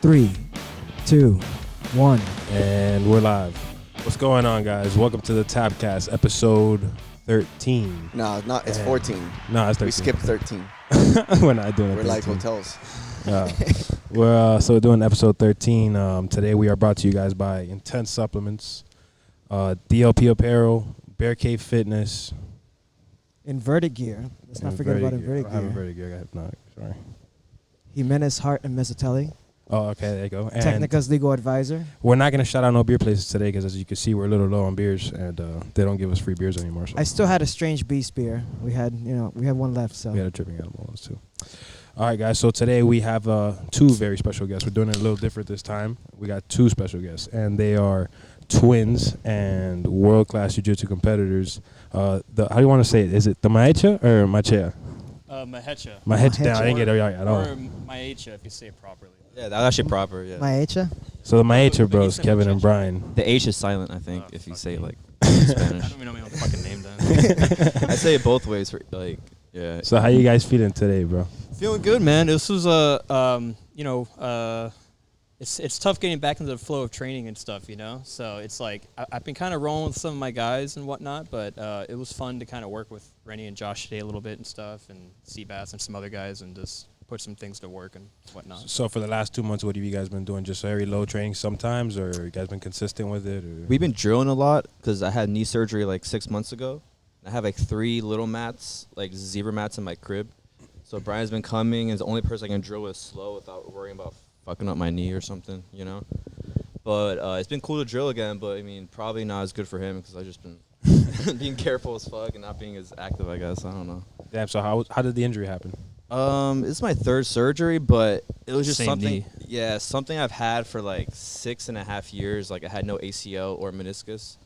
3, 2, 1. And we're live. What's going on, guys? Welcome to the Tapcast, episode 13. No, not. It's 14. No, it's 13. We skipped 13. We're not doing it. We're like hotels. We're doing episode 13. Today we are brought to you guys by Intense Supplements, DLP Apparel, Bear Cave Fitness. Inverted gear. Let's not forget about inverted gear. I have inverted gear. I have not. Sorry. Jimenez, Hart, and Mezzatelli. Oh, okay. There you go. And Technica's legal advisor. we're not going to shout out no beer places today because, as you can see, we're a little low on beers, and they don't give us free beers anymore. So I still had a Strange Beast beer. We had one left. So we had a Tripping Animal ones too. All right, guys. So today we have two very special guests. We're doing it a little different this time. We got two special guests, and they are twins and world-class jiu-jitsu competitors. How do you want to say it? Is it the Mahecha or Mahecha? Mahecha. Mahecha. Down. I didn't get it right at all. Or Mahecha, if you say it properly. Yeah, that's actually proper, yeah. Mahecha? So the Mahecha bros, Kevin and Brian. The H is silent, I think, if you say it like in I Spanish. don't even know my own fucking name then. I say it both ways, for, like, yeah. So how you guys feeling today, bro? Feeling good, man. This was it's tough getting back into the flow of training and stuff, you know? So it's like, I've been kind of rolling with some of my guys and whatnot, but it was fun to kind of work with Rennie and Josh today a little bit and stuff, and Seabass and some other guys, and just put some things to work and whatnot. So for the last 2 months, what have you guys been doing? Just very low training sometimes, or you guys been consistent with it? Or? We've been drilling a lot because I had knee surgery like 6 months ago. I have like 3 little mats, like zebra mats in my crib. So Brian's been coming and is the only person I can drill with slow without worrying about fucking up my knee or something, you know? But it's been cool to drill again, but I mean, probably not as good for him because I've just been being careful as fuck and not being as active, I guess. I don't know. Damn, so how did the injury happen? It's my 3rd surgery, but it was just Same something. knee. Yeah, something I've had for like 6.5 years. Like I had no ACL or meniscus,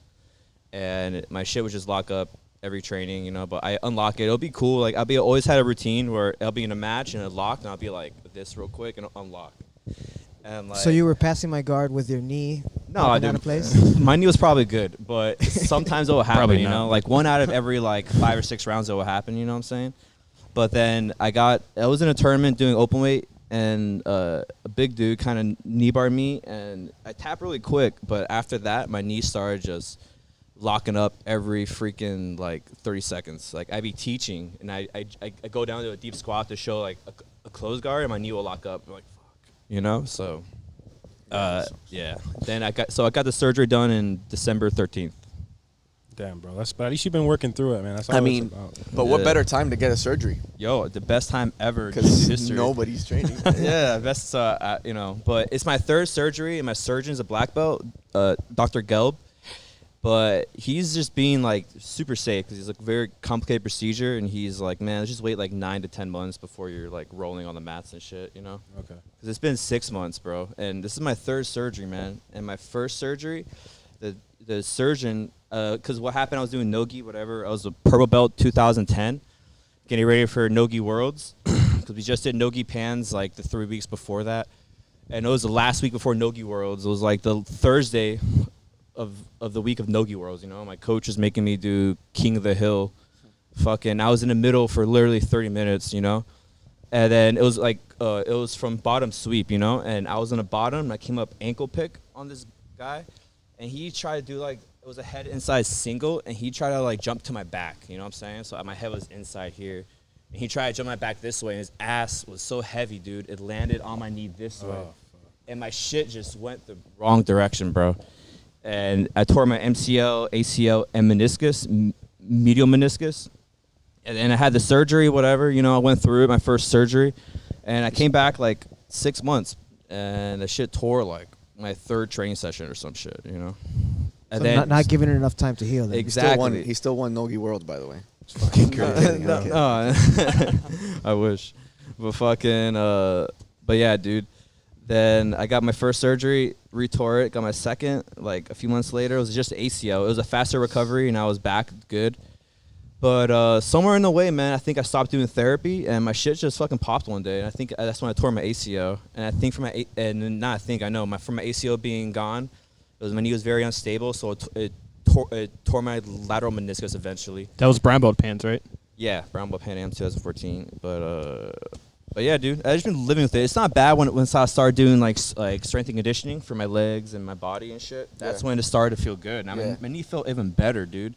and my shit would just lock up every training, you know. But I unlock it. It'll be cool. Like always had a routine where I'll be in a match and it locked, and I'll be like this real quick and it'll unlock. And like, so you were passing my guard with your knee? No, I out of didn't. place? My knee was probably good, but sometimes it will happen. Probably you know, not. like 1 out of every like 5 or 6 rounds it will happen. You know what I'm saying? But then I was in a tournament doing open weight, and a big dude kind of knee barred me, and I tapped really quick. But after that, my knee started just locking up every freaking like 30 seconds. Like I'd be teaching, and I go down to a deep squat to show like a closed guard, and my knee will lock up. I'm like, fuck, you know. So, yeah. Then I got the surgery done in December 13th. Damn, bro. But at least you've been working through it, man. That's all I it's mean, about. but what better time to get a surgery? Yo, the best time ever in Because history. nobody's training. Yeah, best, you know. But it's my 3rd surgery, and my surgeon's a black belt, Dr. Gelb. But he's just being, like, super safe because it's a very complicated procedure. And he's like, man, let's just wait, like, 9 to 10 months before you're, like, rolling on the mats and shit, you know? Okay. Because it's been 6 months, bro. And this is my 3rd surgery, man. And my 1st surgery, the surgeon, because what happened, I was doing nogi, whatever. I was a purple belt 2010, getting ready for nogi worlds. Because we just did nogi pans, like, the 3 weeks before that. And it was the last week before nogi worlds. It was, like, the Thursday of the week of nogi worlds, you know. My coach was making me do King of the Hill. Fucking, I was in the middle for literally 30 minutes, you know. And then it was like, it was from bottom sweep, you know. And I was on the bottom, and I came up ankle pick on this guy. And he tried to do, like, it was a head inside single, and he tried to, like, jump to my back, you know what I'm saying? So my head was inside here. And he tried to jump my back this way, and his ass was so heavy, dude. It landed on my knee this way. And my shit just went the wrong direction, bro. And I tore my MCL, ACL, and meniscus, medial meniscus. And then I had the surgery, whatever. You know, I went through it, my 1st surgery. And I came back, like, 6 months. And the shit tore, like, my 3rd training session or some shit, you know? And So then not giving it enough time to heal. Then. Exactly. He still won Nogi World, by the way. It's fucking crazy. No, I wish. But fucking, but yeah, dude. Then I got my 1st surgery, retore it, got my 2nd, like a few months later. It was just ACL. It was a faster recovery, and I was back good. But somewhere in the way, man, I think I stopped doing therapy, and my shit just fucking popped one day. And I think that's when I tore my ACL. And I think from my from my ACL being gone, my knee was very unstable, so it tore my lateral meniscus eventually. That was brown belt pants, right? Yeah, brown belt Pan Am 2014. But But yeah, dude, I just been living with it. It's not bad when I started doing like strength and conditioning for my legs and my body and shit. That's when it started to feel good. And my knee felt even better, dude.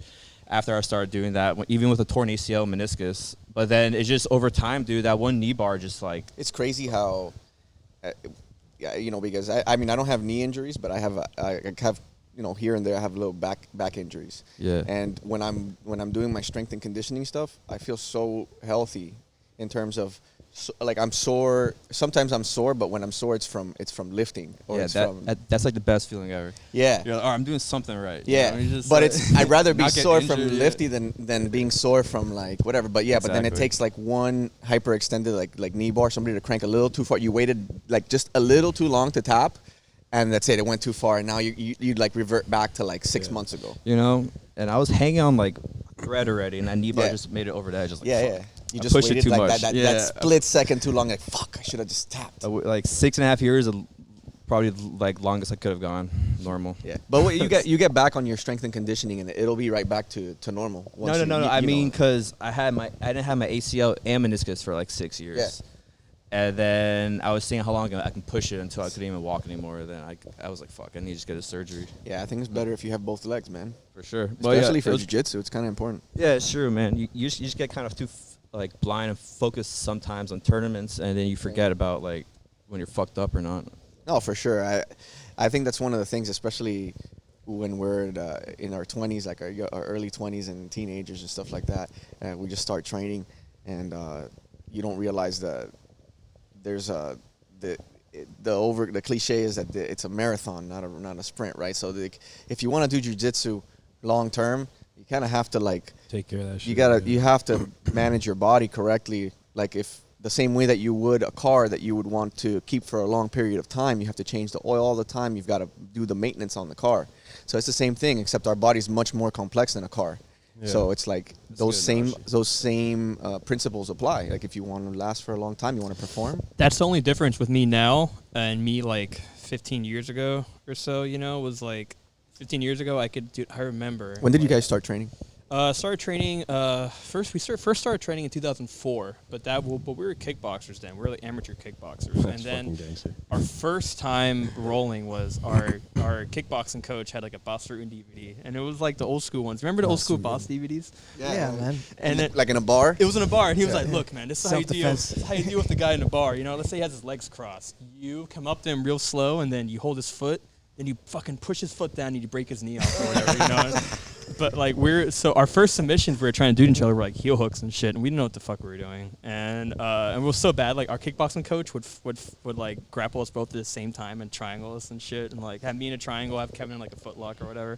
After I started doing that, even with a torn ACL meniscus. But then it's just over time, dude. That one knee bar just like It's crazy how, yeah, you know, because I mean I don't have knee injuries, but I have you know, here and there I have little back injuries. Yeah. And when I'm doing my strength and conditioning stuff, I feel so healthy in terms of like I'm sore. Sometimes I'm sore, but when I'm sore, it's from lifting. Or yeah, it's from that's like the best feeling ever. yeah. You're like, oh, I'm doing something right. Yeah, You know? Just but like it's I'd rather be not get sore from injured, lifting than being sore from like whatever. But yeah, but then it Exactly. takes like one hyperextended like knee bar, somebody to crank a little too far. You waited like just a little too long to tap, and that's it. It went too far, and now you'd like revert back to like 6 months ago. You know, and I was hanging on like thread already, and that knee bar Yeah. just made it over the edge. Just like, Yeah, fuck. yeah. You I just pushed it waited too like much. that split second too long. Like fuck, I should have just tapped. Like 6.5 years, probably like longest I could have gone normal. Yeah, but what, you get back on your strength and conditioning, and it'll be right back to normal. once No. you I know. mean, because I didn't have my ACL and meniscus for like 6 years. Yeah. And then I was seeing how long I can push it until I couldn't even walk anymore. Then I was like, fuck, I need to just get a surgery. Yeah, I think it's better if you have both legs, man. For sure. Especially for jiu-jitsu, it's kind of important. Yeah, it's true, man. You just get kind of too like blind and focused sometimes on tournaments, and then you forget about like when you're fucked up or not. No, for sure. I think that's one of the things, especially when we're in our 20s, like our early 20s and teenagers and stuff like that. We just start training, and you don't realize that there's the cliche is that it's a marathon, not a sprint, right? So if you want to do jiu-jitsu long term, you kind of have to like Take care of that shit. you have to manage your body correctly. Like if the same way that you would a car that you would want to keep for a long period of time, you have to change the oil all the time. You've got to do the maintenance on the car. So it's the same thing, except our body's much more complex than a car. Yeah. So it's like That's those a good same principles apply. Like if you want to last for a long time, you want to perform. That's the only difference with me now and me like 15 years ago or so, you know, was like 15 years ago I remember. When did you like, guys start training? Started training. First started training in 2004, but we were kickboxers then. We were like amateur kickboxers, and That's then fucking gangster. our first time rolling was our kickboxing coach had like a Boss Rutan DVD, and it was like the old school ones. Remember the old school Boss DVDs? Yeah, man. And then Like in a bar? it was in a bar, and he was Yeah. like, "Look, man, this is how you deal. Self-defense. This is how you deal with the guy in the bar. You know, let's say he has his legs crossed. You come up to him real slow, and then you hold his foot, then you fucking push his foot down, and you break his knee off or whatever. You know." But like our first submissions we were trying to do to each other were like heel hooks and shit, and we didn't know what the fuck we were doing, and it was so bad. Like our kickboxing coach would like grapple us both at the same time and triangle us and shit, and like have me in a triangle, have Kevin in like a footlock or whatever.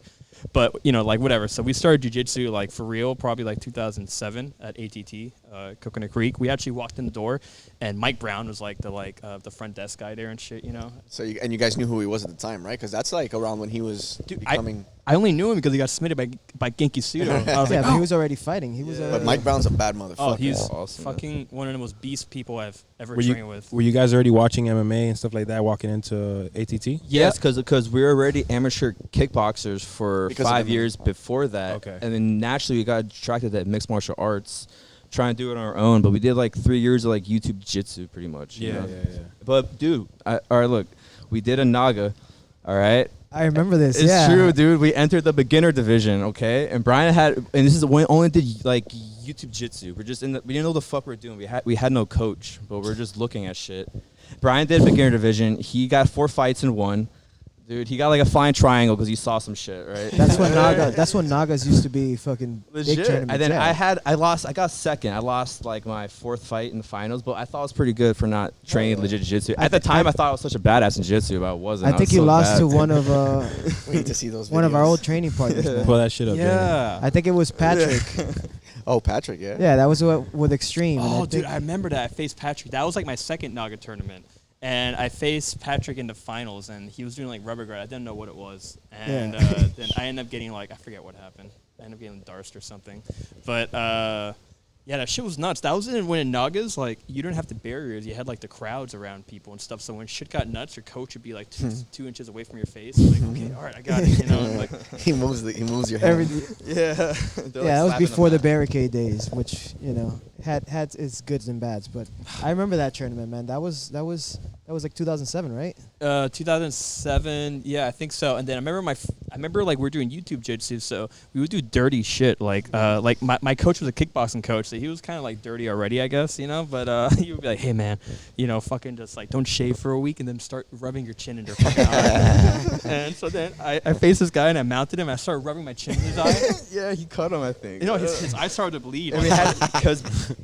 But you know, like whatever. So we started jiu-jitsu like for real, probably like 2007 at ATT, Coconut Creek. We actually walked in the door, and Mike Brown was like the front desk guy there and shit, you know. So you guys knew who he was at the time, right? Because that's like around when he was becoming. I only knew him because he got submitted by Genki Sudo. I was Yeah, like, but he oh. was already fighting. He was But already. Mike Brown's a bad motherfucker. Oh, he's Awesome. fucking one of the most beast people I've ever Were trained with. you guys already watching MMA and stuff like that walking into ATT? Yes, because we were already amateur kickboxers for Because of 5 MMA. years before that. Okay. And then naturally we got attracted to mixed martial arts, trying to do it on our own. But we did like 3 years of like YouTube jiu-jitsu pretty much. you know? But dude, all right, look, we did a Naga, all right? I remember this. It's yeah. true, dude. We entered the beginner division, okay? And Brian and this is when only did like YouTube jitsu. We're just we didn't know the fuck we were doing. We had no coach, but we're just looking at shit. Brian did beginner division. He got 4 fights and won. Dude, he got like a flying triangle because he saw some shit, right? That's when Nagas used to be fucking big Legit. tournaments. And then yeah. I got second. I lost like my 4th fight in the finals, but I thought it was pretty good for not training legit jiu-jitsu. At the time, I thought I was such a badass in jiu-jitsu, but I wasn't. I think was you so lost bad. to one of We need to see those. one of our videos. old training partners. man. Pull that shit up. Yeah. I think it was Patrick. Oh, Patrick, yeah. Yeah, that was with Extreme. and I Oh, think- dude, I remember that. I faced Patrick. That was like my second Naga tournament. And I faced Patrick in the finals, and he was doing like rubber guard. I didn't know what it was. And Yeah. then I ended up getting like, I forget what happened. I ended up getting Darst or something. But Yeah, that shit was nuts. That was when in Nagas, like, you didn't have the barriers. You had, like, the crowds around people and stuff. So when shit got nuts, your coach would be, like, 2 inches away from your face. Like, okay, all right, I got it. You know, and, like, he moves your hand. Yeah. That was before the barricade days, which had its goods and bads. But I remember that tournament, man. That was like 2007, right? 2007, yeah, I think so. And then I remember like we were doing YouTube jiu-jitsu, so we would do dirty shit. Like my coach was a kickboxing coach, so he was kind of like dirty already, I guess, But he would be like, hey man, fucking just like don't shave for a week and then start rubbing your chin into your fucking eye. And so then I faced this guy and I mounted him. I started rubbing my chin in his eye. Yeah, he cut him, I think. His eye started to bleed.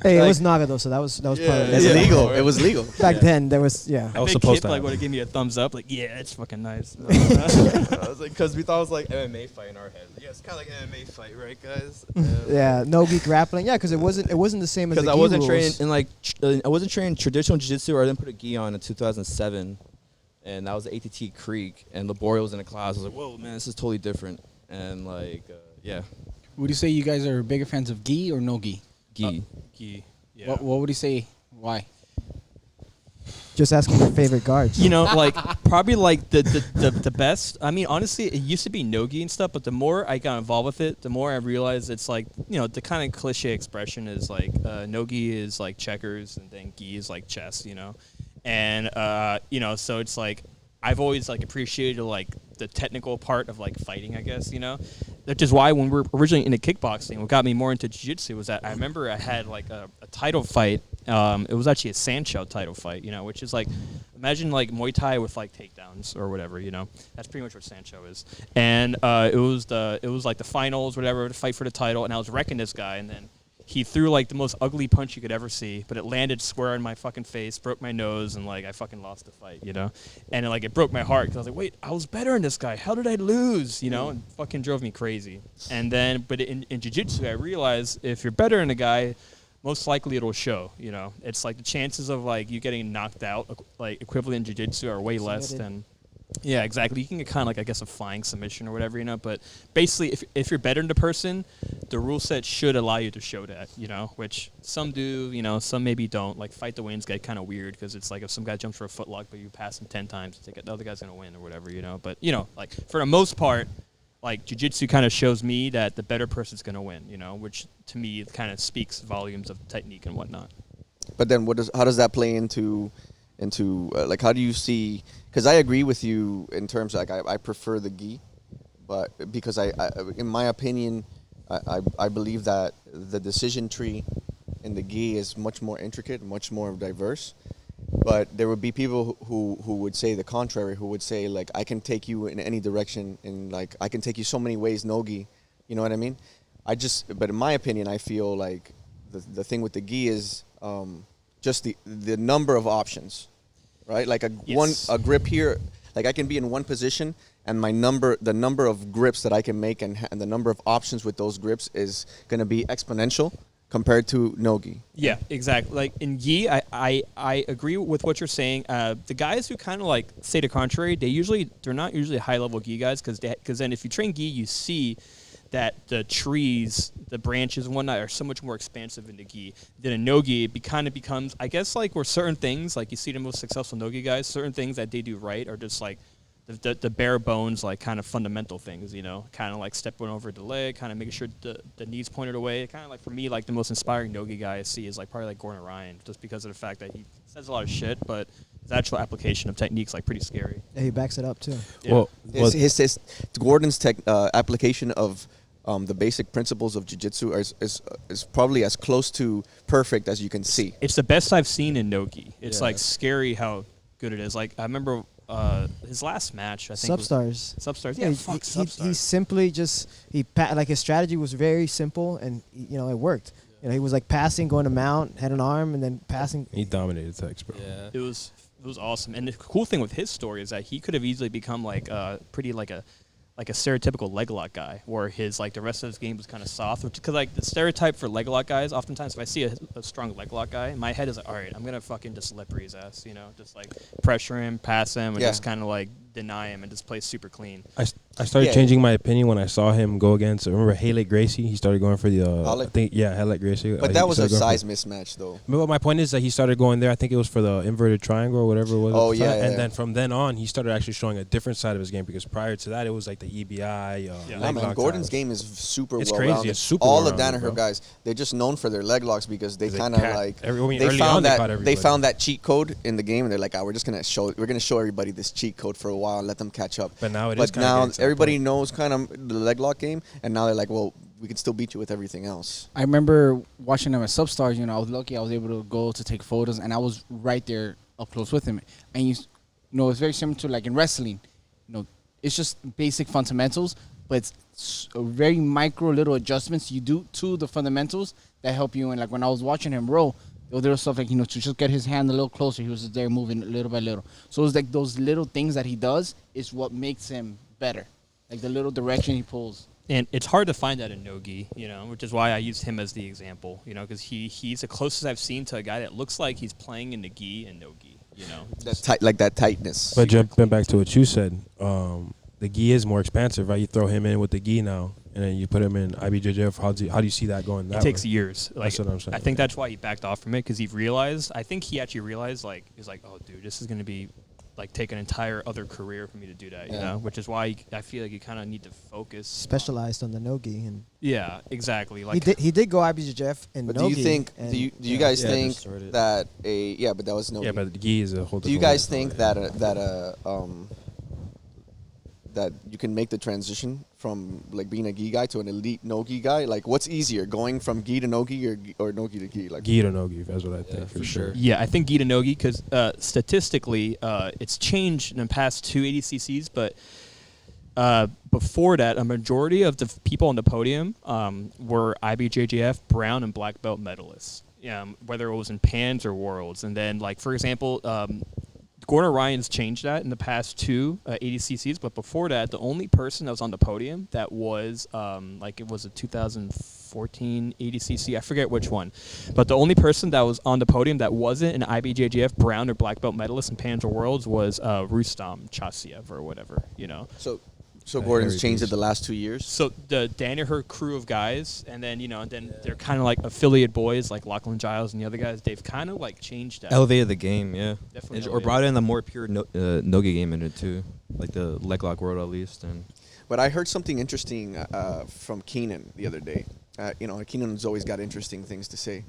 Hey, it was Naga though, so that was part of it. It's legal. It was legal. Back then, there was I was supposed to like have would have given me a thumbs up, like yeah, it's fucking nice. I was like, because we thought it was like MMA fight in our head. Yeah, it's kind of like MMA fight, right, guys? Yeah, nogi grappling. Yeah, because it wasn't the same as the because I gi wasn't rules. trained in like I wasn't trained traditional jiu-jitsu, or I didn't put a gi on in 2007, and that was ATT Creek, and Laborio was in the class. I was like, whoa, man, this is totally different, and like, yeah, Would you say you guys are bigger fans of gi or no gi? gi. Gi. Yeah. What would you say? Why? Just asking your favorite guards. Like probably like the best. I mean, honestly, it used to be nogi and stuff, but the more I got involved with it, the more I realized it's like the kind of cliche expression is like nogi is like checkers and then gi is like chess, and so it's like I've always like appreciated like the technical part of like fighting, I guess, Which is why when we were originally into kickboxing, what got me more into jiu-jitsu was that I remember I had like a title fight. It was actually a sandshell title fight, which is like, imagine like Muay Thai with like takedowns or whatever, That's pretty much what sandshell is. And it was like the finals, whatever, to fight for the title, and I was wrecking this guy, and then he threw like the most ugly punch you could ever see, but it landed square in my fucking face, broke my nose, and like I fucking lost the fight, And it broke my heart because I was like, wait, I was better in this guy. How did I lose? And fucking drove me crazy. And then, but in jiu-jitsu, I realized if you're better in a guy, most likely it'll show. It's like the chances of like you getting knocked out, like equivalent in jiu-jitsu, are way less than. Yeah, exactly. You can get kind of like, I guess, a flying submission or whatever, But basically, if you're better than the person, the rule set should allow you to show that, Which some do, some maybe don't. Like fight the wins get kind of weird because it's like if some guy jumps for a footlock but you pass him 10 times, the other guy's gonna win or whatever, But like for the most part, like jiu-jitsu kind of shows me that the better person's gonna win, Which to me kind of speaks volumes of technique and whatnot. But then how does that play into like how do you see? Because I agree with you in terms of, like I prefer the gi, but because I in my opinion, I believe that the decision tree in the gi is much more intricate, much more diverse. But there would be people who would say the contrary, who would say like I can take you in any direction, and like I can take you so many ways, nogi. You know what I mean? But in my opinion, I feel like the thing with the gi is just the number of options. Right, like a grip here, like I can be in one position, and the number of grips that I can make, and the number of options with those grips is going to be exponential compared to nogi. Yeah, exactly. Like in gi, I agree with what you're saying. The guys who kind of like say the contrary, they're not usually high level gi guys because then if you train gi, you see that the trees, the branches and whatnot are so much more expansive in the gi than a nogi. It kind of becomes, I guess, like where certain things, like you see the most successful nogi guys, certain things that they do right are just like the bare bones, like kind of fundamental things, kind of like stepping over the leg, kind of making sure the knees pointed away. Kind of like for me, like the most inspiring nogi guy I see is like probably like Gordon Ryan, just because of the fact that he says a lot of shit, but his actual application of technique's like pretty scary. Yeah, he backs it up too. Yeah. Well, his Gordon's application of the basic principles of jiu-jitsu is probably as close to perfect as you can see. It's the best I've seen in nogi. It's like scary how good it is. Like I remember his last match, I think Substars. Substars. Yeah, Yeah, Substars. He simply just like his strategy was very simple, and it worked. He was like passing, going to mount, head and arm, and then passing. He dominated Tex, bro. Yeah. It was awesome. And the cool thing with his story is that he could have easily become like pretty like a stereotypical leg lock guy, where his like the rest of his game was kind of soft. Because like the stereotype for leg lock guys, oftentimes if I see a strong leg lock guy, my head is like, all right, I'm gonna fucking just slippery his ass, just like pressure him, pass him, and just kind of like deny him and just play super clean. I started Yeah. changing my opinion when I saw him go against. Remember Haley Gracie? He started going for the. Halek? I think Haley Gracie. But He that was a started going size mismatch, though. But my point is that he started going there. I think it was for the inverted triangle or whatever it was. Oh, at the yeah, time. yeah, And yeah. then from then on, he started actually showing a different side of his game because prior to that, it was like the EBI. Yeah. Yeah, leg man, lock Gordon's ties. game is super It's well-rounded. crazy. It's super All the well-rounded, Danaher bro. guys, they're just known for their leg locks because they They kind of cat- like early they on, found they that caught they everybody. found that cheat code in the game, and they're like, we're gonna show everybody this cheat code for a while and let them catch up. But now it is But kinda now getting to the everybody point. knows kind of the leg lock game, and now they're like, well, we can still beat you with everything else. I remember watching him at Substars. You know, I was lucky. I was able to go to take photos, and I was right there up close with him. And it's very similar to like in wrestling. You know, it's just basic fundamentals, but it's very micro little adjustments you do to the fundamentals that help you. And like when I was watching him roll, there was stuff like, to just get his hand a little closer, he was just there moving little by little. So it's like those little things that he does is what makes him better. Like the little direction he pulls. And it's hard to find that in nogi, which is why I used him as the example, because he's the closest I've seen to a guy that looks like he's playing in the gi and nogi, That tight, like that tightness. But jumping back to what you said, the gi is more expansive, right? You throw him in with the gi now, and then you put him in IBJJF. How do you see that going? That It takes way? years. Like, That's what I'm saying. I think that's why he backed off from it, because he realized, I think he actually realized, he's like, oh, dude, this is going to be, take an entire other career for me to do that, Yeah. which is why I feel like you kind of need to focus. Specialized on the nogi, and Yeah, exactly. he did go IBJJF and But nogi. do you think? and, Do you guys Yeah, think distorted. that but that was no. Yeah, but the gi is a whole. Do you different guys world. think that you can make the transition from like being a gi guy to an elite no-gi guy? Like, what's easier, going from gi to no-gi or no-gi to gi? Like, gi to nogi? That's what I think for for sure. sure. Yeah, I think Gita Nogi, because statistically, it's changed in the past two ADCCs, but before that, a majority of the people on the podium were IBJJF brown and black belt medalists, whether it was in Pans or Worlds. And then, for example, Gordon Ryan's changed that in the past two ADCCs, but before that, the only person that was on the podium that was, it was a 2014 ADCC, I forget which one, but the only person that was on the podium that wasn't an IBJJF brown or black belt medalist in Pans or Worlds was Rustam Chasiev or whatever, So Yeah, Gordon's Harry changed it Beast. the last 2 years. So the Danaher crew of guys, and then they're kind of like affiliate boys like Lachlan Giles and the other guys. They've kind of like changed that. Elevated the game, yeah. Definitely Or elevated. brought in the more pure nogi game in it too, like the leg lock world at least. And But I heard something interesting from Keenan the other day. Keenan's always got interesting things to say.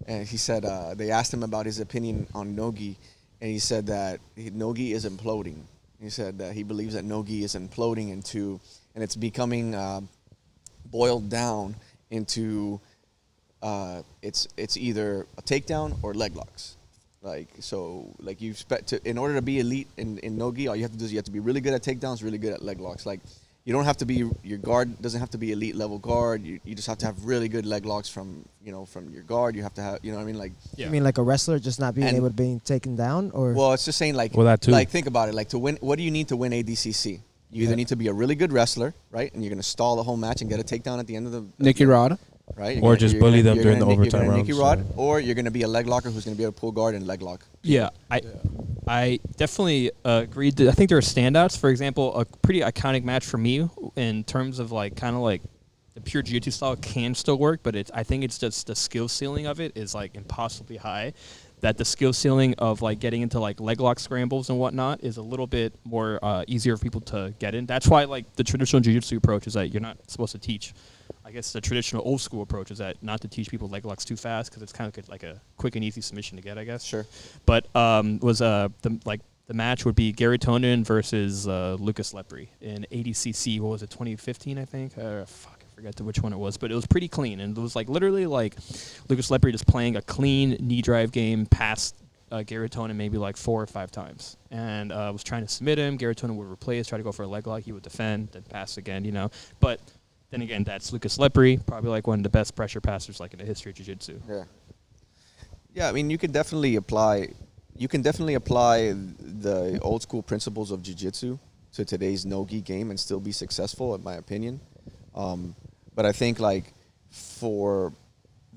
And he said they asked him about his opinion on nogi, and he said that nogi is imploding. He said that he believes that nogi is imploding and it's becoming boiled down into it's either a takedown or leg locks. In order to be elite in nogi, all you have to do is you have to be really good at takedowns, really good at leg locks. Like, you don't have to be, your guard doesn't have to be elite level guard. You just have to have really good leg locks from your guard. You have to have, you know what I mean? Like, Yeah. You mean like a wrestler just not being And- able to being taken down, or well, it's just saying like, Well, that too. like think about it. Like, to win, what do you need to win ADCC? You either need to be a really good wrestler, right? And you're going to stall the whole match and get a takedown at the end of the Nicky Rod. right? Or just bully them during the You're overtime gonna Nicky rounds, Rod, so. or you're going to be a leg locker who's going to be able to pull guard and leg lock. Yeah, I definitely agreed. I think there are standouts. For example, a pretty iconic match for me in terms of the pure jiu-jitsu style can still work, but I think it's just the skill ceiling of it is impossibly high. That the skill ceiling of getting into leg lock scrambles and whatnot is a little bit more easier for people to get in. That's why the traditional jiu-jitsu approach is that you're not supposed to teach. I guess the traditional old school approach is that not to teach people leg locks too fast because it's kind of like a quick and easy submission to get, I guess. Sure. But the match would be Gary Tonin versus Lucas Lepre in ADCC. What was it, 2015? I think. I forget which one it was, but it was pretty clean, and it was literally Lucas Lepre just playing a clean knee drive game past Gary Tonin maybe 4 or 5 times, and was trying to submit him. Gary Tonin would replace, try to go for a leg lock. He would defend, then pass again, But then again, that's Lucas Lepre, probably one of the best pressure passers in the history of jiu-jitsu. Yeah. Yeah, I mean, you can definitely apply the old school principles of jiu-jitsu to today's no-gi game and still be successful, in my opinion. But I think for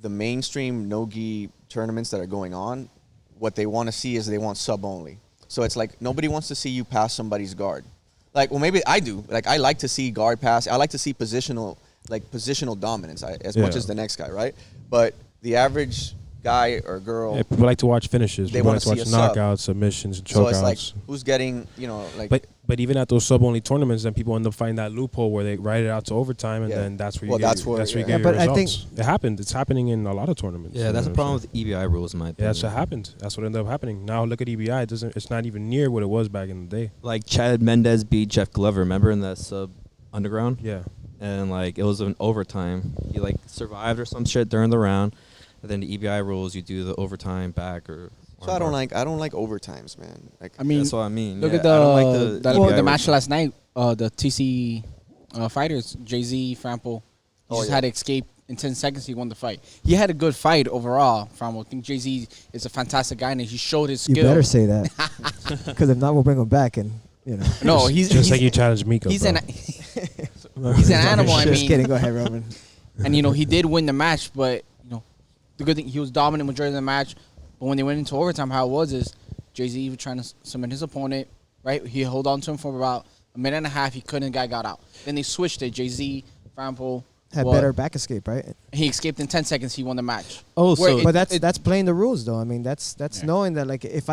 the mainstream no-gi tournaments that are going on, what they want to see is they want sub only. So it's nobody wants to see you pass somebody's guard. Like, well, maybe I do. Like, I like to see guard pass. I like to see positional dominance as much as the next guy, right? But the average guy or girl, Yeah, people like to watch finishes. They People wanna like to watch see a sub. knockouts, submissions, and so chokeouts. it's like who's getting, But even at those sub-only tournaments, then people end up finding that loophole where they ride it out to overtime, and Yeah. then that's where you Well, get that's your, where- that's where you yeah. get your Yeah, but I results. think- It happened. It's happening in a lot of tournaments. Yeah, you that's know the what I'm problem saying? with EBI rules, in my Yeah, opinion. that's what happened. That's what ended up happening. Now look at EBI. It's not even near what it was back in the day. Like Chad Mendez beat Jeff Glover, remember in that sub underground? Yeah. And like it was an overtime. He like survived or some shit during the round. And then the EBI rules, you do the overtime back or. So I don't like overtimes, man. Like, I mean, That's what I mean. look Yeah, at I don't like the EBI match rules. last night. The TC fighters, Jay-Z, Frample. He just had to escape in 10 seconds. He won the fight. He had a good fight overall. Frample. I think Jay-Z is a fantastic guy, and he showed his skill. You better say that, because if not, we'll bring him back, and No, he's Just like you challenged Mika. he's bro. an he's an animal. I Just mean, kidding. Go ahead, Roman. and he did win the match, but the good thing he was dominant majority of the match. But when they went into overtime, how it was is Jay-Z was trying to submit his opponent. Right, he held on to him for about a minute and a half. He couldn't. The guy got out. Then they switched it. Jay-Z, Frample Had better back escape, right? He escaped in 10 seconds. He won the match. Oh, Where so it- But that's playing the rules, though. I mean, that's knowing that, like, if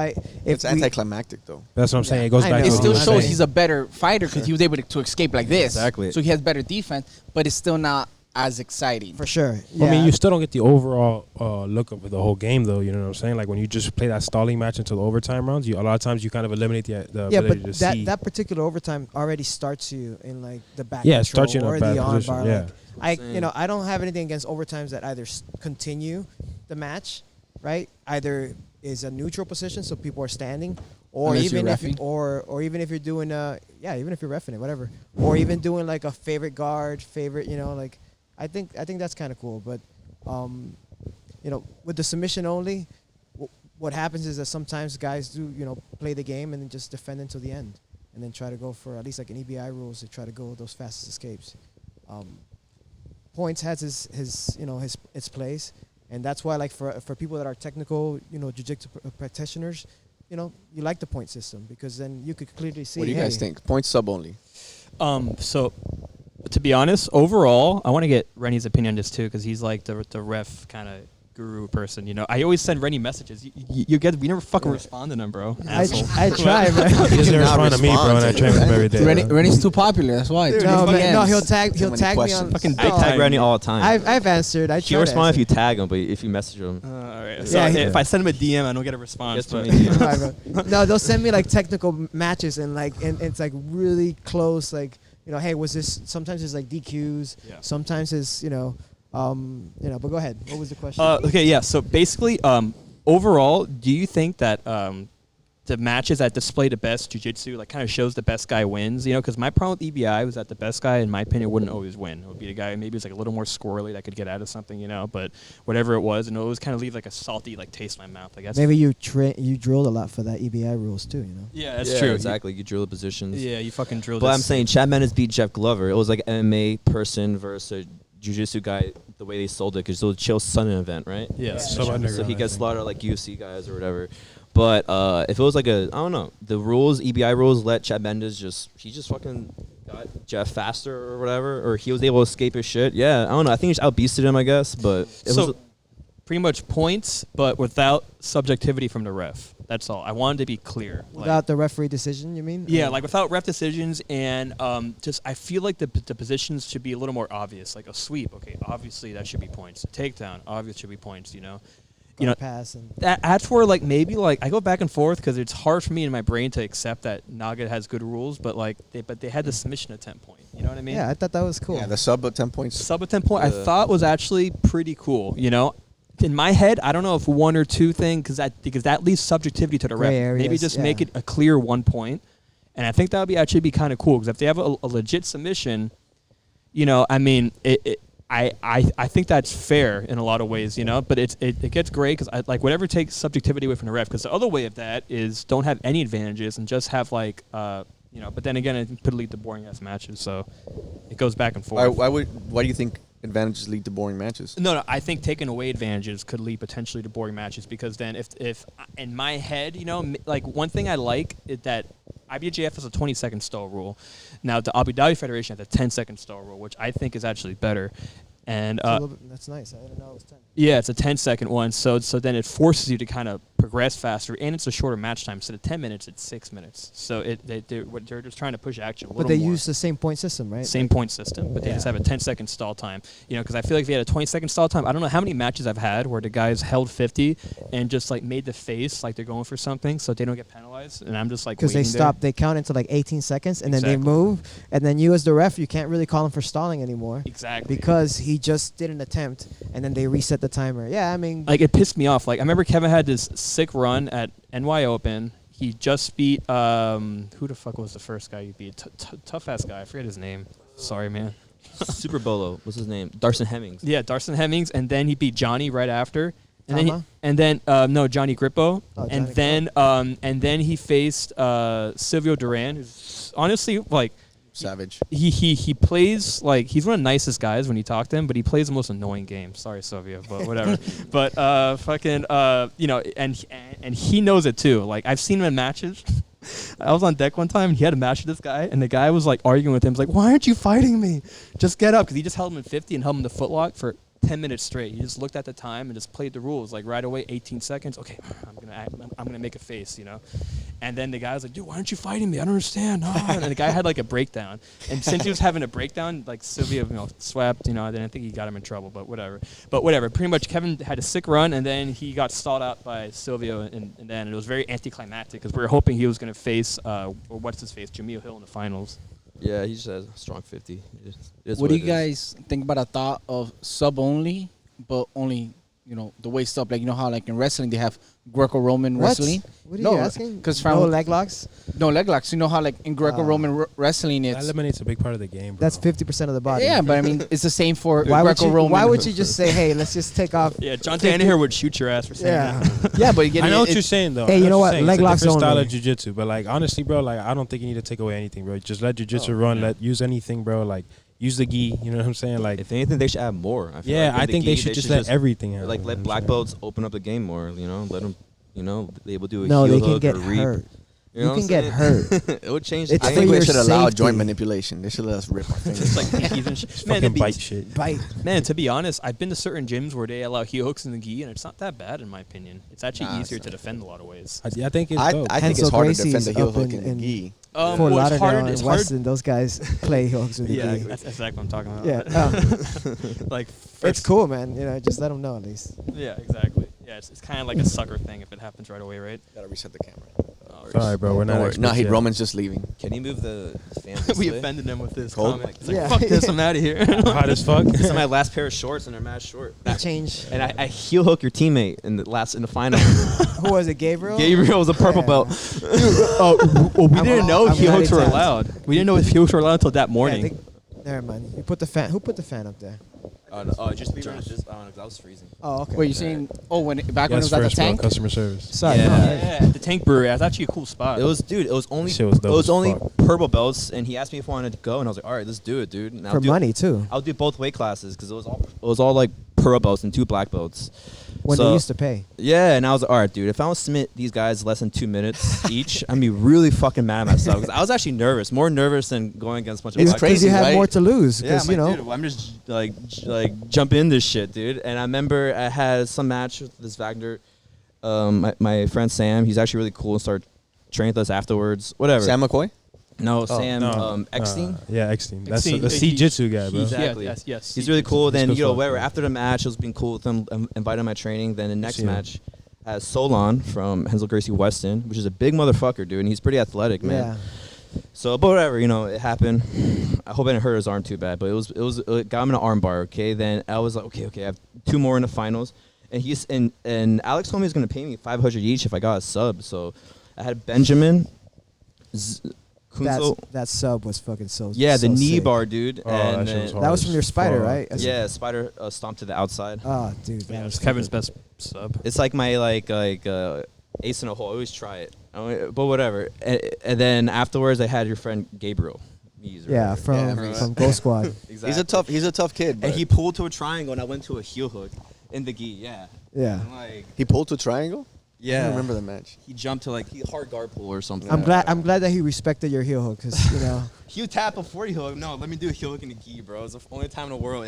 it's we, anticlimactic, though. That's what I'm saying. It goes I back know. to It what still you were shows saying. he's a better fighter because he was able to escape like this. Exactly. So he has better defense, but it's still not as exciting. for sure. I mean, you still don't get the overall look of the whole game, though. You know what I'm saying? Like when you just play that stalling match until the overtime rounds, a lot of times you kind of eliminate the yeah, ability but to see. that particular overtime already starts you in like the back. Yeah, it control starts you in a or bad the arm position, bar. yeah. Like, Same. I don't have anything against overtimes that either continue the match, right? Either is a neutral position, so people are standing, or Unless even you're if reffing. or even if you're doing even if you're reffing it, whatever, or even doing like a favorite guard, like. I think that's kind of cool, but with the submission only, what happens is that sometimes guys do play the game and then just defend until the end, and then try to go for at least like an EBI rules. They try to go with those fastest escapes. Points has its place, and that's why like for people that are technical jiu-jitsu practitioners, you like the point system because then you could clearly see. What do you guys think? Points sub only. So, to be honest, overall, I want to get Rennie's opinion on this too, because he's like the ref kind of guru person. I always send Rennie messages. You never fucking respond to them, bro. Asshole. I try, man. He doesn't do not respond to me, bro, and I respond train to with him that. every day. Rennie, bro. Rennie's too popular. That's why. Dude, No, he'll Too tag many me on. questions. Fucking I tag Randy all the time. I've answered. I He'll try respond if to you tag him, but if you message him, All right. Yeah, So he- if I send him a DM, I don't get a response. Gets to But me. answer. No, they'll send me like technical matches and it's like really close. Like hey, was this? Sometimes it's like DQs. Yeah. Sometimes it's But go ahead. What was the question? Okay, yeah. So basically, overall, do you think that the matches that display the best jiu-jitsu like kind of shows the best guy wins? Because my problem with EBI was that the best guy, in my opinion, wouldn't always win. It would be the guy maybe was like a little more squirrely that could get out of something, But whatever it was, and it always kind of leave like a salty like taste in my mouth. Like that's Maybe you drilled a lot for that EBI rules too. yeah, that's yeah, true. exactly. You drill the positions. Yeah, you fucking drilled. But I'm saying Chad Mendes beat Jeff Glover. It was like an MMA person versus a jiu-jitsu guy. The way they sold it, because it was a Chael Sonnen event, right? Yeah. So So underground, he I gets think. slaughtered like UFC guys or whatever. But if it was like I don't know, the rules, EBI rules, let Chad Mendes he just fucking got Jeff faster or whatever, or he was able to escape his shit. Yeah, I don't know. I think he just outbeasted him, I guess. But it So was pretty much points, but without subjectivity from the ref. That's all. I wanted to be clear. Without the referee decision, you mean? Yeah, like without ref decisions, and just I feel like the positions should be a little more obvious. Like a sweep, okay, obviously that should be points. A takedown, obviously should be points. Pass and That's where like maybe like I go back and forth because it's hard for me in my brain to accept that Naga has good rules, but they had the submission at 10 point. You know what I mean? yeah, I thought that was cool. Yeah, the sub at 10 points. Sub at 10 point, I thought was actually pretty cool. In my head, I don't know if one or two thing because that leaves subjectivity to the ref. Gray areas, Maybe just make yeah. it a clear 1 point, and I think that would be actually be kind of cool because if they have a legit submission, I mean, I think that's fair in a lot of ways, But it gets gray because I like whatever takes subjectivity away from the ref. Because the other way of that is don't have any advantages and just have like But then again, it could lead to boring ass matches. So it goes back and forth. Why do you think advantages lead to boring matches? No, I think taking away advantages could lead potentially to boring matches because then if in my head, like one thing I like is that IBJJF has a 20-second stall rule. Now the Abu Dhabi Federation has a 10-second stall rule, which I think is actually better. And that's nice. I didn't know it was 10. yeah, it's a 10-second one. So then it forces you to kind of progress faster, and it's a shorter match time. Instead of 10 minutes, it's 6 minutes. So they're just trying to push action a little But they more. use the same point system, right? Same point system, but they just have a 10-second stall time. You know, because I feel like if they had a 20-second stall time, I don't know how many matches I've had where the guys held 50 and just like made the face like they're going for something, so they don't get penalized. And I'm just like Because they waiting stop, they count into like 18 seconds, and then they Exactly. move, and then you as the ref, you can't really call him for stalling anymore. Exactly. Because he just did an attempt, and then they reset the timer. Yeah, I mean, Like it pissed me off. Like I remember Kevin had this sick run at NY Open. He just beat who the fuck was the first guy he beat? Tough ass guy. I forget his name. Sorry, man. Super Bolo. What's his name? Darson Hemmings. Yeah, Darson Hemmings, and then he beat Johnny right after. And Tama? then no, Johnny Grippo. Oh, and Johnny then he faced Silvio Duran, who's honestly like Savage. he plays like he's one of the nicest guys when you talk to him, but he plays the most annoying game. Sorry, Silvio, but whatever. But fucking you know, and he knows it too. Like I've seen him in matches. I was on deck one time and he had a match with this guy, and the guy was like arguing with him. He's like, "Why aren't you fighting me? Just get up!" Because he just held him in 50 and held him in the footlock for 10 minutes straight. He just looked at the time and just played the rules like right away. 18 seconds. Okay, I'm gonna make a face, you know. And then the guy was like, "Dude, why aren't you fighting me? I don't understand." And the guy had like a breakdown. And since he was having a breakdown, like Silvio, you know, swept. You know, I didn't think he got him in trouble, but whatever. Pretty much, Kevin had a sick run, and then he got stalled out by Silvio, and then it was very anticlimactic because we were hoping he was gonna face what's his face, Jamil Hill in the finals. Yeah, he just has a strong 50. It is What do it you is. guys think about a thought of sub only, but only, you know, the waist up? Like, you know how like in wrestling they have Greco-Roman what? wrestling? What are No, you asking? 'cause no from- leg locks? No, leg locks. You know how like in Greco-Roman wrestling That it's... eliminates a big part of the game, bro. That's 50% of the body. Yeah, but I mean, it's the same for Why would Greco-Roman. you just say, hey, let's just take off? Yeah, John 50 Danaher would shoot your ass for saying Yeah. that. Yeah, but again, I know what it- you're saying, though. Hey, I you know what what? you're saying. Leg It's a locks different style only. of jiu-jitsu. But, like, honestly, bro, like, I don't think you need to take away anything, bro. Just let jiu-jitsu Oh, run. Use anything, bro. Like, use the gi. You know what I'm saying? Like, If anything, they should add more. I feel yeah, like in I the think they gi, should just let everything happen. like let black belts open up the game more. You know, let them. You know, they will do a No, heel they can hook get or reap. hurt. You, know You what can I'm get saying? hurt. It would change. It's I for think we your should allow safety. joint manipulation. They should let us rip our fingers. It's like pinkies and shit. Man, to fucking be, bite shit. Bite. man, to be honest, I've been to certain gyms where they allow heel hooks in the gi, and it's not that bad in my opinion. It's actually Nah, easier it's to not. defend a lot of ways. I think it's I dope. think Hensel it's harder to Gracie's defend the heel up hook in- in the in- gi. Fort well, it's Lauderdale hard. and It's hard. Weston, those guys play hooks with Yeah, the gi. that's exactly what I'm talking about. Yeah. Like It's first- cool, man. You know, just let them know at least. Yeah, exactly. Yeah, it's kind of like a sucker thing if it happens right away, right? Gotta reset the camera. Sorry, bro. We're not Don't worry. experts No, yet. Roman's just leaving. Can you move the fan? We offended him with this Cold? comment. He's like, Yeah. fuck this, I'm out of here. Hot as fuck. This is my last pair of shorts, and they're mad short. They changed. And I heel hook your teammate in the final. Who was it, Gabriel? Gabriel was a purple Yeah. belt. We I'm didn't glad- know I'm heel glad hooks he were tapped. allowed. We didn't know if heel hooks were allowed until that Yeah, I morning. think- Never mind. You put the fan. Who put the fan up there? Just be honest. Just I don't know, 'cause I was freezing. Oh, okay. Wait, you saying? Oh, when back when it Yes, was at the first, bro. tank. Customer service. Sorry. Yeah. no, Yeah, the Tank Brewery. That's actually a cool spot. It was, dude. It was only Shit was dope as fuck. purple belts, and he asked me if I wanted to go, and I was like, all right, let's do it, dude. And for money too. I'll do both weight classes because it was all like purple belts and 2 black belts. When So- they used to pay. Yeah, and I was like, all right, dude. If I don't submit these guys less than 2 minutes each, I'm gonna be really fucking mad at myself because I was actually nervous, more nervous than going against a bunch of It's black crazy, Because you have right? more to lose. Yeah, Because I'm you know. like, dude, I'm just like jump in this shit, dude. And I remember I had some match with this Wagner, my friend Sam. He's actually really cool and started training with us afterwards. Whatever. Sam McCoy? No, Sam No, Eckstein. Yeah, Eckstein. That's Eckstein. the C-jitsu guy, bro. Exactly. Yes. He's really cool. Then He's you know, good whatever. fuck, After the match, I was being cool with him, invited him to my training. Then the next See him. match has Solon from Hensel Gracie Weston, which is a big motherfucker, dude, and he's pretty athletic, man. Yeah. So, but whatever, you know, it happened. I hope I didn't hurt his arm too bad, but it got him in an arm bar. Okay, then I was like, okay, I have 2 more in the finals, and and Alex told me he was gonna pay me $500 each if I got a sub. So I had Benjamin. Kunzel. That sub was fucking so. Yeah, so the knee sick. bar, dude. Oh, and that shit was then- hard. That was from your spider, Fuck. right? yeah, Spider stomped to the outside. Oh, dude. Yeah, That was it's Kevin's fucking- best sub. It's like my ace in a hole. I always try it. But whatever. And then afterwards, I had your friend Gabriel. Yeah, from Ghost Squad. Exactly. He's a tough kid. And But he pulled to a triangle, and I went to a heel hook in the gi. Yeah. Yeah. And like, he pulled to triangle. Yeah. I don't remember the match. He jumped to he hard guard pull or something. I'm glad that he respected your heel hook because He would tap before he heel hook. No, let me do a heel hook in the gi, bro. It's the only time in the world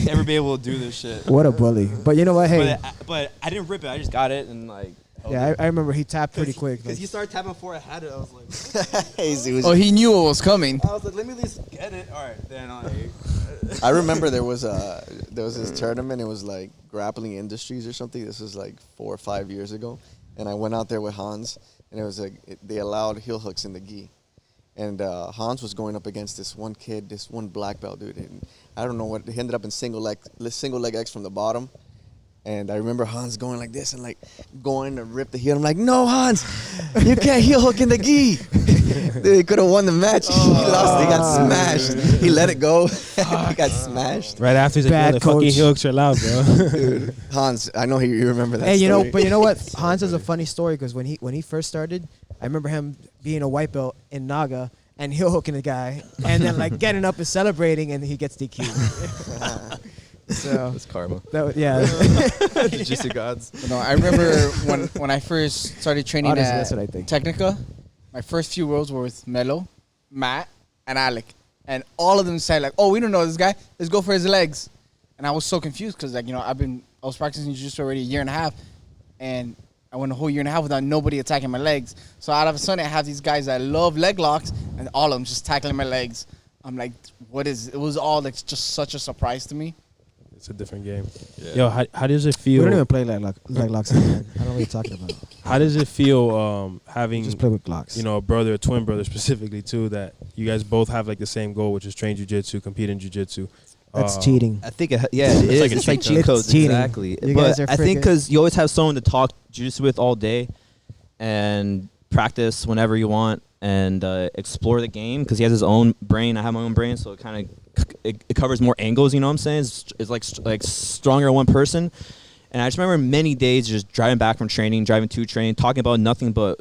ever be able to do this shit. what a bully. But you know what? Hey, But I didn't rip it. I just got it and I remember he tapped pretty quick. Because he started tapping before I had it. I was like, Oh, he knew what was coming. I was like, let me at least get it. All right, then I remember there was this tournament. It was like Grappling Industries or something. This was like 4 or 5 years ago, and I went out there with Hans, and it was they allowed heel hooks in the gi, and Hans was going up against this one kid, this one black belt dude, and I don't know what he ended up in single leg X from the bottom. And I remember Hans going like this and going to rip the heel. I'm like, no, Hans, you can't heel hook in the gi. Dude, he could have won the match. He lost. He got smashed. He let it go. He got smashed. Right after he's like, the fucking heel hooks are loud, bro. Dude, Hans, I know you remember that. Hey, story. but you know what? Hans has a funny story because when he first started, I remember him being a white belt in Naga and heel hooking the guy, and then getting up and celebrating, and he gets DQ'd. So That's karma. yeah. Jiu-Jitsu gods. No, I remember when I first started training Honestly, at that's what I think. Technica, my first few rows were with Melo, Matt, and Alec. And all of them said, oh, we don't know this guy. Let's go for his legs. And I was so confused because, I was practicing jiu-jitsu already a year and a half. And I went a whole year and a half without nobody attacking my legs. So out of a sudden, I have these guys that love leg locks, and all of them just tackling my legs. I'm like, it was all just such a surprise to me. It's a different game. Yeah. Yo, how does it We feel? don't even play leg locks anymore. I don't know what you're talking about. How does it feel having Just play with Glocks. a twin brother specifically too, that you guys both have the same goal, which is train jiu-jitsu, compete in jiu-jitsu? That's cheating. I think, it is. like a It's like cheat cheat code. codes. It's cheating. Exactly. You guys But are I think freaking- because you always have someone to talk jiu-jitsu with all day and practice whenever you want and explore the game because he has his own brain. I have my own brain, so it kind of it covers more angles. You know what I'm saying? It's like stronger one person. And I just remember many days just driving back from training, driving to training, talking about nothing but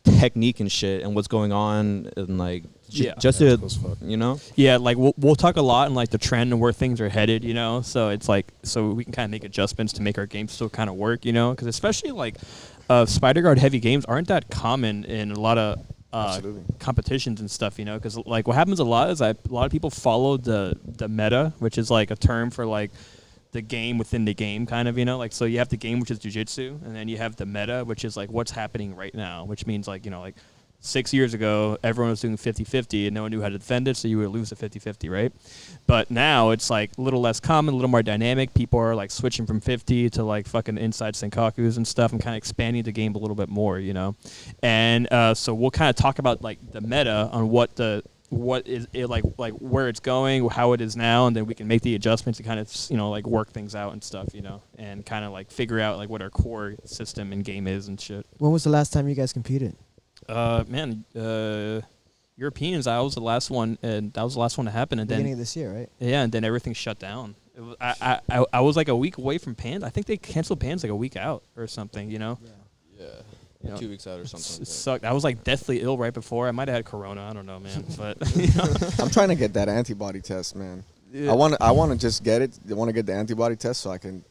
technique and shit and what's going on and just to, you know. Yeah, we'll talk a lot and the trend and where things are headed, you know. So it's so we can kind of make adjustments to make our game still kind of work, you know, because especially Spider Guard heavy games aren't that common in a lot of competitions and stuff, you know, because what happens a lot is a lot of people follow the meta, which is a term for the game within the game, kind of, you know, so you have the game, which is jiu-jitsu, and then you have the meta, which is what's happening right now, which means 6 years ago, everyone was doing 50-50 and no one knew how to defend it, so you would lose a 50-50, right? But now it's a little less common, a little more dynamic. People are switching from 50 to fucking inside senkakus and stuff and kind of expanding the game a little bit more, you know? And so we'll kind of talk about the meta on what is it where it's going, how it is now, and then we can make the adjustments to kind of work things out and stuff, you know, and kind of figure out what our core system and game is and shit. When was the last time you guys competed? Europeans. I was the last one, and that was the last one to happen. And Beginning then of this year, right? yeah, and then everything shut down. It was, I was a week away from Pans. I think they canceled Pans a week out or something. You know. Yeah. You know, 2 weeks out or something. It sucked. I was deathly ill right before. I might have had corona. I don't know, man. But you know. I'm trying to get that antibody test, man. Yeah. I want to just get it. I want to get the antibody test so I can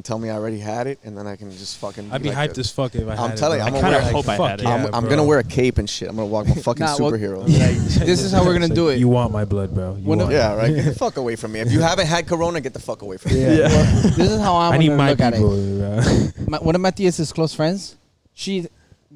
tell me I already had it, and then I can just fucking. I'd be hyped as fuck if I had I'm it. telling you, bro. I'm I gonna kind wear. of hope I had it. I'm gonna wear a cape and shit. I'm gonna walk my fucking superhero. This is how we're going to do it. You want my blood, bro. You One of- want Yeah, it. right. Get the fuck away from me. If you haven't had corona, get the fuck away from me. Yeah. This is how I I'm need going to my look at it. people, bro. One of Matthias's close friends, she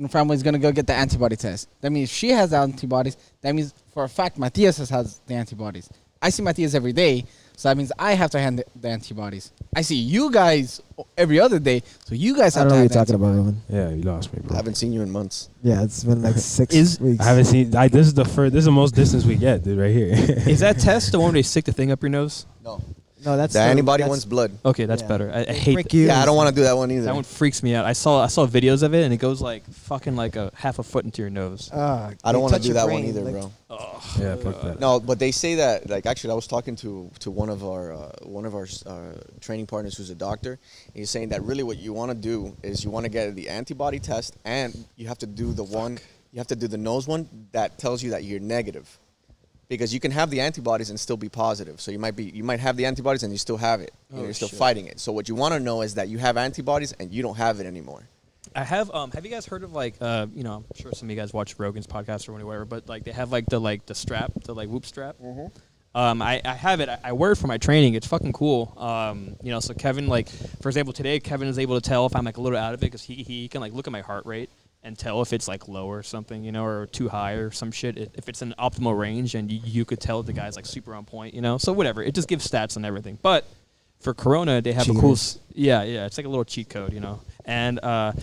family's gonna go get the antibody test. That means she has the antibodies. That means for a fact Matthias has the antibodies. I see Matthias every day, so that means I have to hand the antibodies. I see you guys every other day, so you guys I have don't to know what have you're the talking about, antibodies. Roman. Yeah, you lost me, I bro. haven't seen you in months. Yeah, it's been 6 weeks. I haven't seen. This is the first. This is the most distance we get, dude. Right here. Is that test the one where they stick the thing up your nose? No, No, that's the antibody one's blood. Okay, that's Yeah. better. I They hate prick you. Yeah, I don't want to do that one either. that one. Freaks me out. I saw videos of it, and it goes fucking a half a foot into your nose. I don't want to do that one either, bro. Yeah, fuck that. No, but they say that actually I was talking to one of our training partners who's a doctor. And he's saying that really what you want to do is you want to get the antibody test, and you have to do the nose one that tells you that you're negative, because you can have the antibodies and still be positive. So you might have the antibodies and you still have it. You're still fighting it. So what you want to know is that you have antibodies and you don't have it anymore. I have you guys heard of like you know, I'm sure some of you guys watch Rogan's podcast or whatever, but like they have like the strap, the like whoop strap. I have it. I wear it for my training. It's fucking cool. You know, so Kevin, like for example, today Kevin is able to tell if I'm like a little out of it because he can like look at my heart rate and tell if it's like low or something, you know, or too high or some shit. If it's an optimal range, and you could tell the guy's like super on point, you know. So whatever, it just gives stats and everything. But for Corona, they have a cool, yeah, it's like a little cheat code, you know. And No,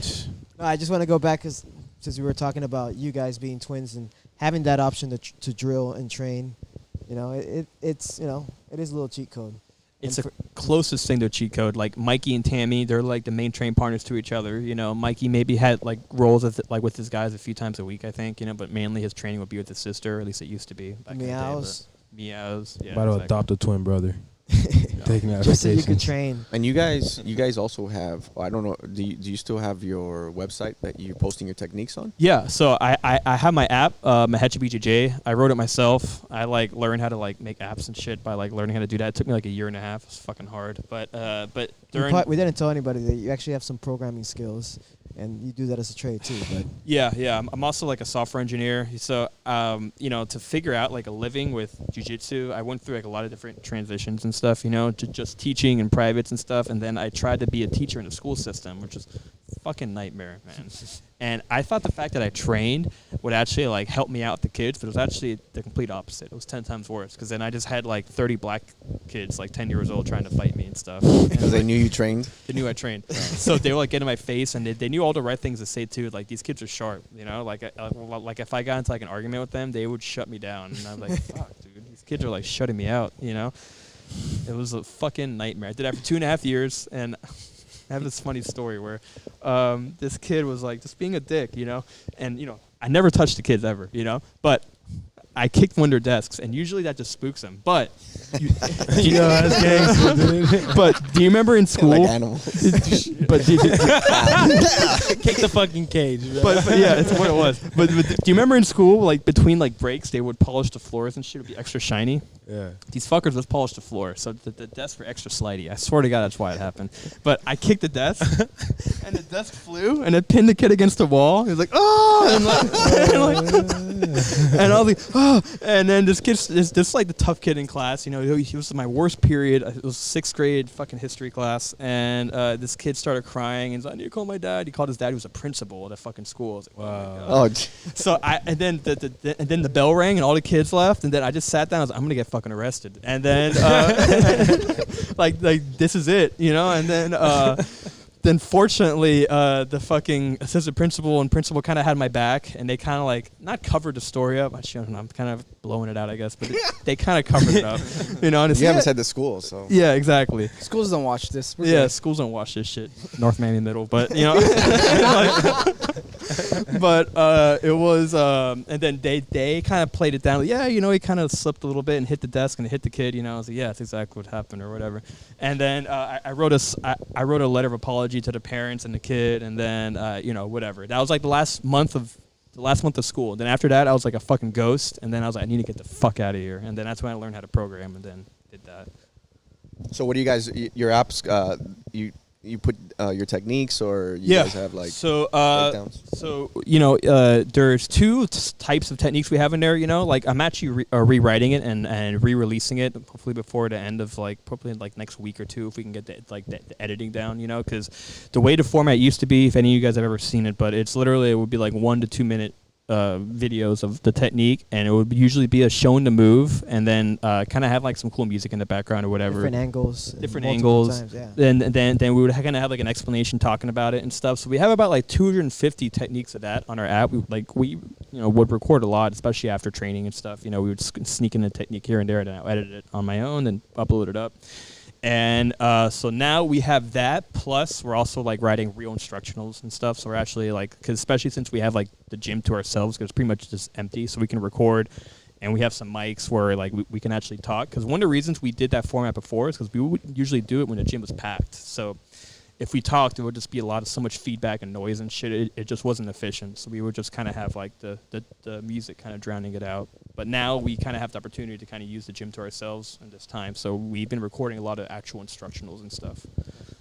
I just want to go back because since we were talking about you guys being twins and having that option to drill and train, you know, it's you know, it is a little cheat code. it's the closest thing to a cheat code. Like Mikey and Tammy, they're like the main train partners to each other. You know, Mikey maybe had like roles like with his guys a few times a week, I think. You know, but mainly his training would be with his sister. At least it used to be. Back Meows. In the day, Meows. Yeah. About to adopt a twin brother. Taking that Just so you vacation. could train. And you guys also have, I don't know, do you still have your website that you're posting your techniques on? Yeah, so I have my app, Mahecha BJJ. I wrote it myself. I like learned how to like make apps and shit by like learning how to do that. It took me like a year and a half. It was fucking hard. But We didn't tell anybody that you actually have some programming skills, and you do that as a trade too. But yeah, I'm also like a software engineer. So you know, to figure out like a living with jiu-jitsu, I went through like a lot of different transitions and stuff, you know, to just teaching in privates and stuff, and then I tried to be a teacher in the school system, which is fucking nightmare, man. And I thought the fact that I trained would actually like help me out with the kids, but it was actually the complete opposite. It was 10 times worse because then I just had like 30 black kids, like 10 years old, trying to fight me and stuff. Because they knew you trained? They knew I trained. So they would like get in my face, and they knew all the right things to say too. Like, these kids are sharp, you know. Like if I got into like an argument with them, they would shut me down, and I'm like, fuck, dude, these kids are like shutting me out, you know. It was a fucking nightmare. I did that for 2.5 years, and I have this funny story where this kid was like just being a dick, you know. And you know, I never touched the kids ever, you know, but I kicked one of their desks, and usually that just spooks them. But you know, that's gangster, dude. But do you remember in school? Like animals. But Kick the fucking cage. but yeah, it's what it was. But do you remember in school, like between like breaks, they would polish the floors and shit would be extra shiny? Yeah. These fuckers would polish the floor, so the desks were extra slidey. I swear to God, that's why it happened. But I kicked the desk, and the desk flew, and it pinned the kid against the wall. He was like, oh, and I was like, oh, and then this kid, this like the tough kid in class, you know, he was my worst period. It was 6th grade fucking history class, and this kid started crying, and he's like, I need to call my dad. He called his dad, who was a principal at a fucking school. I was like, wow. Oh, so and then the bell rang, and all the kids left, and then I just sat down. I was like, I'm gonna get fucking arrested, and then like this is it, you know, and then fortunately, the fucking assistant principal and principal kind of had my back, and they kind of like not covered the story up. I don't know, I'm kind of blowing it out, I guess, but they kind of covered it up, you know. And it's, you haven't said the school, so yeah, exactly. Schools don't watch this. We're Yeah, good. schools don't watch this shit. North Miami Middle, but you know, but it was, and then they kind of played it down. Yeah, you know, he kind of slipped a little bit and hit the desk and hit the kid. You know, I was like, yeah, that's exactly what happened or whatever. And then I wrote a letter of apology to the parents and the kid, and then you know, whatever. That was like the last month of school. And then after that, I was like a fucking ghost. And then I was like, I need to get the fuck out of here. And then that's when I learned how to program, and then did that. So what do you guys, your apps, you put your techniques, or you guys have like breakdowns? So you know, there's two types of techniques we have in there. You know, like I'm actually rewriting it and re-releasing it, hopefully before the end of probably next week or two, if we can get the editing down. You know, because the way the format used to be, if any of you guys have ever seen it, but it would be like 1 to 2 minute videos of the technique, and it would usually be a showing the move, and then kind of have like some cool music in the background or whatever. Different angles. Times, yeah. Then we would kind of have like an explanation talking about it and stuff. So we have about like 250 techniques of that on our app. We you know, would record a lot, especially after training and stuff. You know, we would sneak in a technique here and there, and I edit it on my own and upload it up. And so now we have that, plus we're also like writing real instructionals and stuff. So we're actually like, because especially since we have like the gym to ourselves, because it's pretty much just empty, so we can record, and we have some mics where like we can actually talk. Because one of the reasons we did that format before is because we would usually do it when the gym was packed. So if we talked, it would just be so much feedback and noise and shit. It just wasn't efficient. So we would just kind of have like the music kind of drowning it out. But now we kind of have the opportunity to kind of use the gym to ourselves in this time. So we've been recording a lot of actual instructionals and stuff.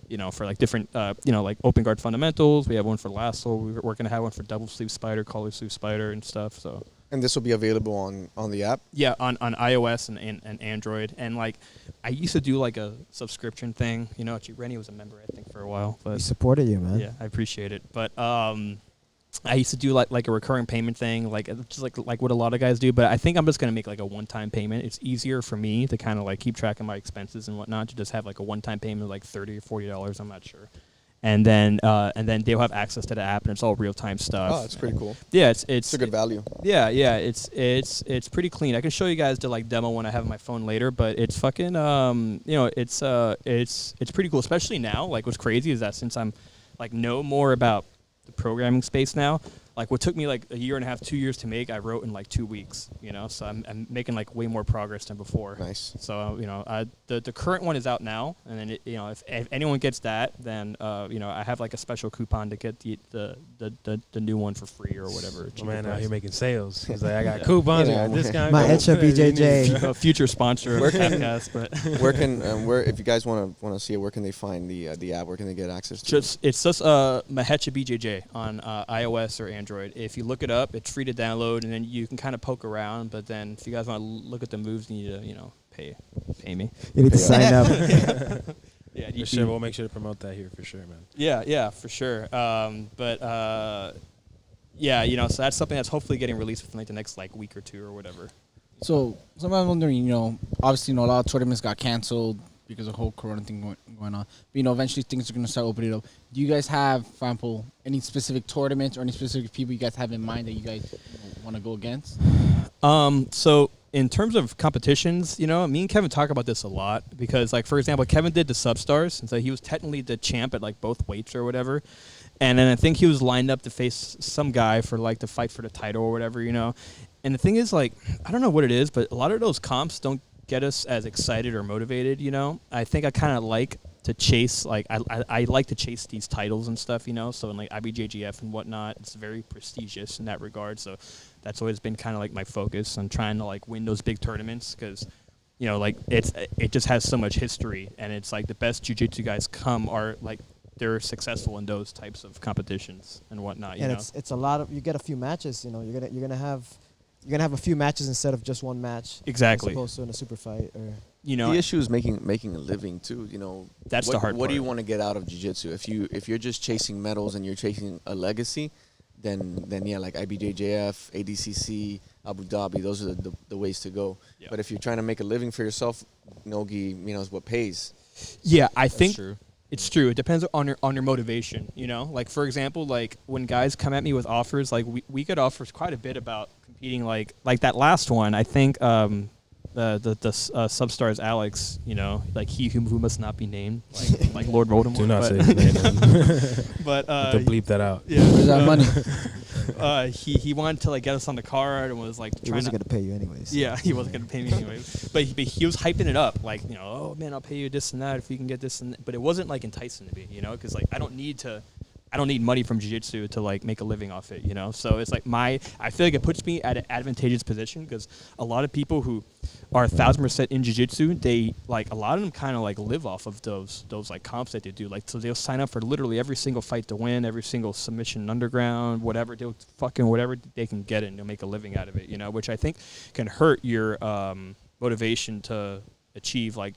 you know, for like different, you know, like open guard fundamentals. We have one for lasso. We're gonna have one for double sleeve spider, collar sleeve spider, and stuff. So. And this will be available on the app? Yeah, on iOS and Android. And, like, I used to do, like, a subscription thing. You know, Rennie was a member, I think, for a while. We But supported you, man. yeah, I appreciate it. But I used to do, like a recurring payment thing, like just like what a lot of guys do. But I think I'm just going to make, like, a one-time payment. It's easier for me to kind of, like, keep track of my expenses and whatnot, to just have, like, a one-time payment of, like, $30 or $40. I'm not sure. And then they'll have access to the app, and it's all real-time stuff. Oh, that's pretty cool. Yeah, it's It's a good value. Yeah, it's pretty clean. I can show you guys the like demo when I have my phone later, but it's fucking you know, it's pretty cool, especially now. Like what's crazy is that since I'm like know more about the programming space now, like what took me like a year and a half, 2 years to make, I wrote in like 2 weeks, you know. So I'm making like way more progress than before. Nice. So you know, the current one is out now, and then you know, if anyone gets that, then you know, I have like a special coupon to get the new one for free or whatever. My man out here making sales. He's like, I got Yeah. coupons, Yeah. I got discount. Mahecha BJJ. A future sponsor of Where can- Tapcast, but Where can where if you guys want to see it, where can they find the app? Where can they get access to it? it's just Mahecha BJJ on iOS or Android. If you look it up, it's free to download, and then you can kind of poke around. But then if you guys want to look at the moves, you need to, you know, pay me. You need to sign up. Yeah, For sure, we'll make sure to promote that here for sure, man. Yeah, for sure. Yeah, you know, so that's something that's hopefully getting released within like the next like week or two or whatever. So somebody's wondering, you know, obviously, you know, a lot of tournaments got canceled because of the whole Corona thing going on. But, you know, eventually things are going to start opening up. Do you guys have, for example, any specific tournaments or any specific people you guys have in mind that you guys want to go against? So in terms of competitions, you know, me and Kevin talk about this a lot because, like, for example, Kevin did the Substars, and so he was technically the champ at like both weights or whatever. And then I think he was lined up to face some guy for like the fight for the title or whatever, you know. And the thing is, like, I don't know what it is, but a lot of those comps don't get us as excited or motivated, you know. I think I kind of like to chase, like, I like to chase these titles and stuff, you know. So in like IBJJF and whatnot, it's very prestigious in that regard. So that's always been kind of like my focus on trying to like win those big tournaments because, you know, like it just has so much history, and it's like the best jiu-jitsu guys come are like they're successful in those types of competitions and whatnot. You And know, it's a lot of, you get a few matches, you know, you're gonna have a few matches instead of just one match. Exactly. As opposed to in a super fight or you know, The issue is making a living too. You know, That's what, the hard What do you part. want to get out of jiu-jitsu? If you're just chasing medals and you're chasing a legacy, then yeah, like IBJJF, ADCC, Abu Dhabi, those are the ways to go. Yeah. But if you're trying to make a living for yourself, nogi, you know, is what pays. yeah, I That's think true. it's true. It depends on your motivation. You know, like for example, like when guys come at me with offers, like we get offers quite a bit about competing. Like that last one, I think the Substars Alex, you know, like he who must not be named, like Lord Voldemort. Do not but, say his name. But To bleep that out. yeah, Where's that money? he wanted to like get us on the card and was like he trying wasn't to. gonna pay you anyways. Yeah, he wasn't gonna pay me anyways. But he was hyping it up, like, you know, oh man, I'll pay you this and that if you can get this and that. But it wasn't like enticing to me, you know, because like I don't need money from jiu-jitsu to like make a living off it, you know. So it's like I feel like it puts me at an advantageous position because a lot of people who are 1,000% in jiu-jitsu, they like a lot of them kind of like live off of those like comps that they do. Like so they'll sign up for literally every single fight to win, every single submission underground, whatever they'll fucking whatever they can get it, and they'll make a living out of it, you know, which I think can hurt your motivation to achieve like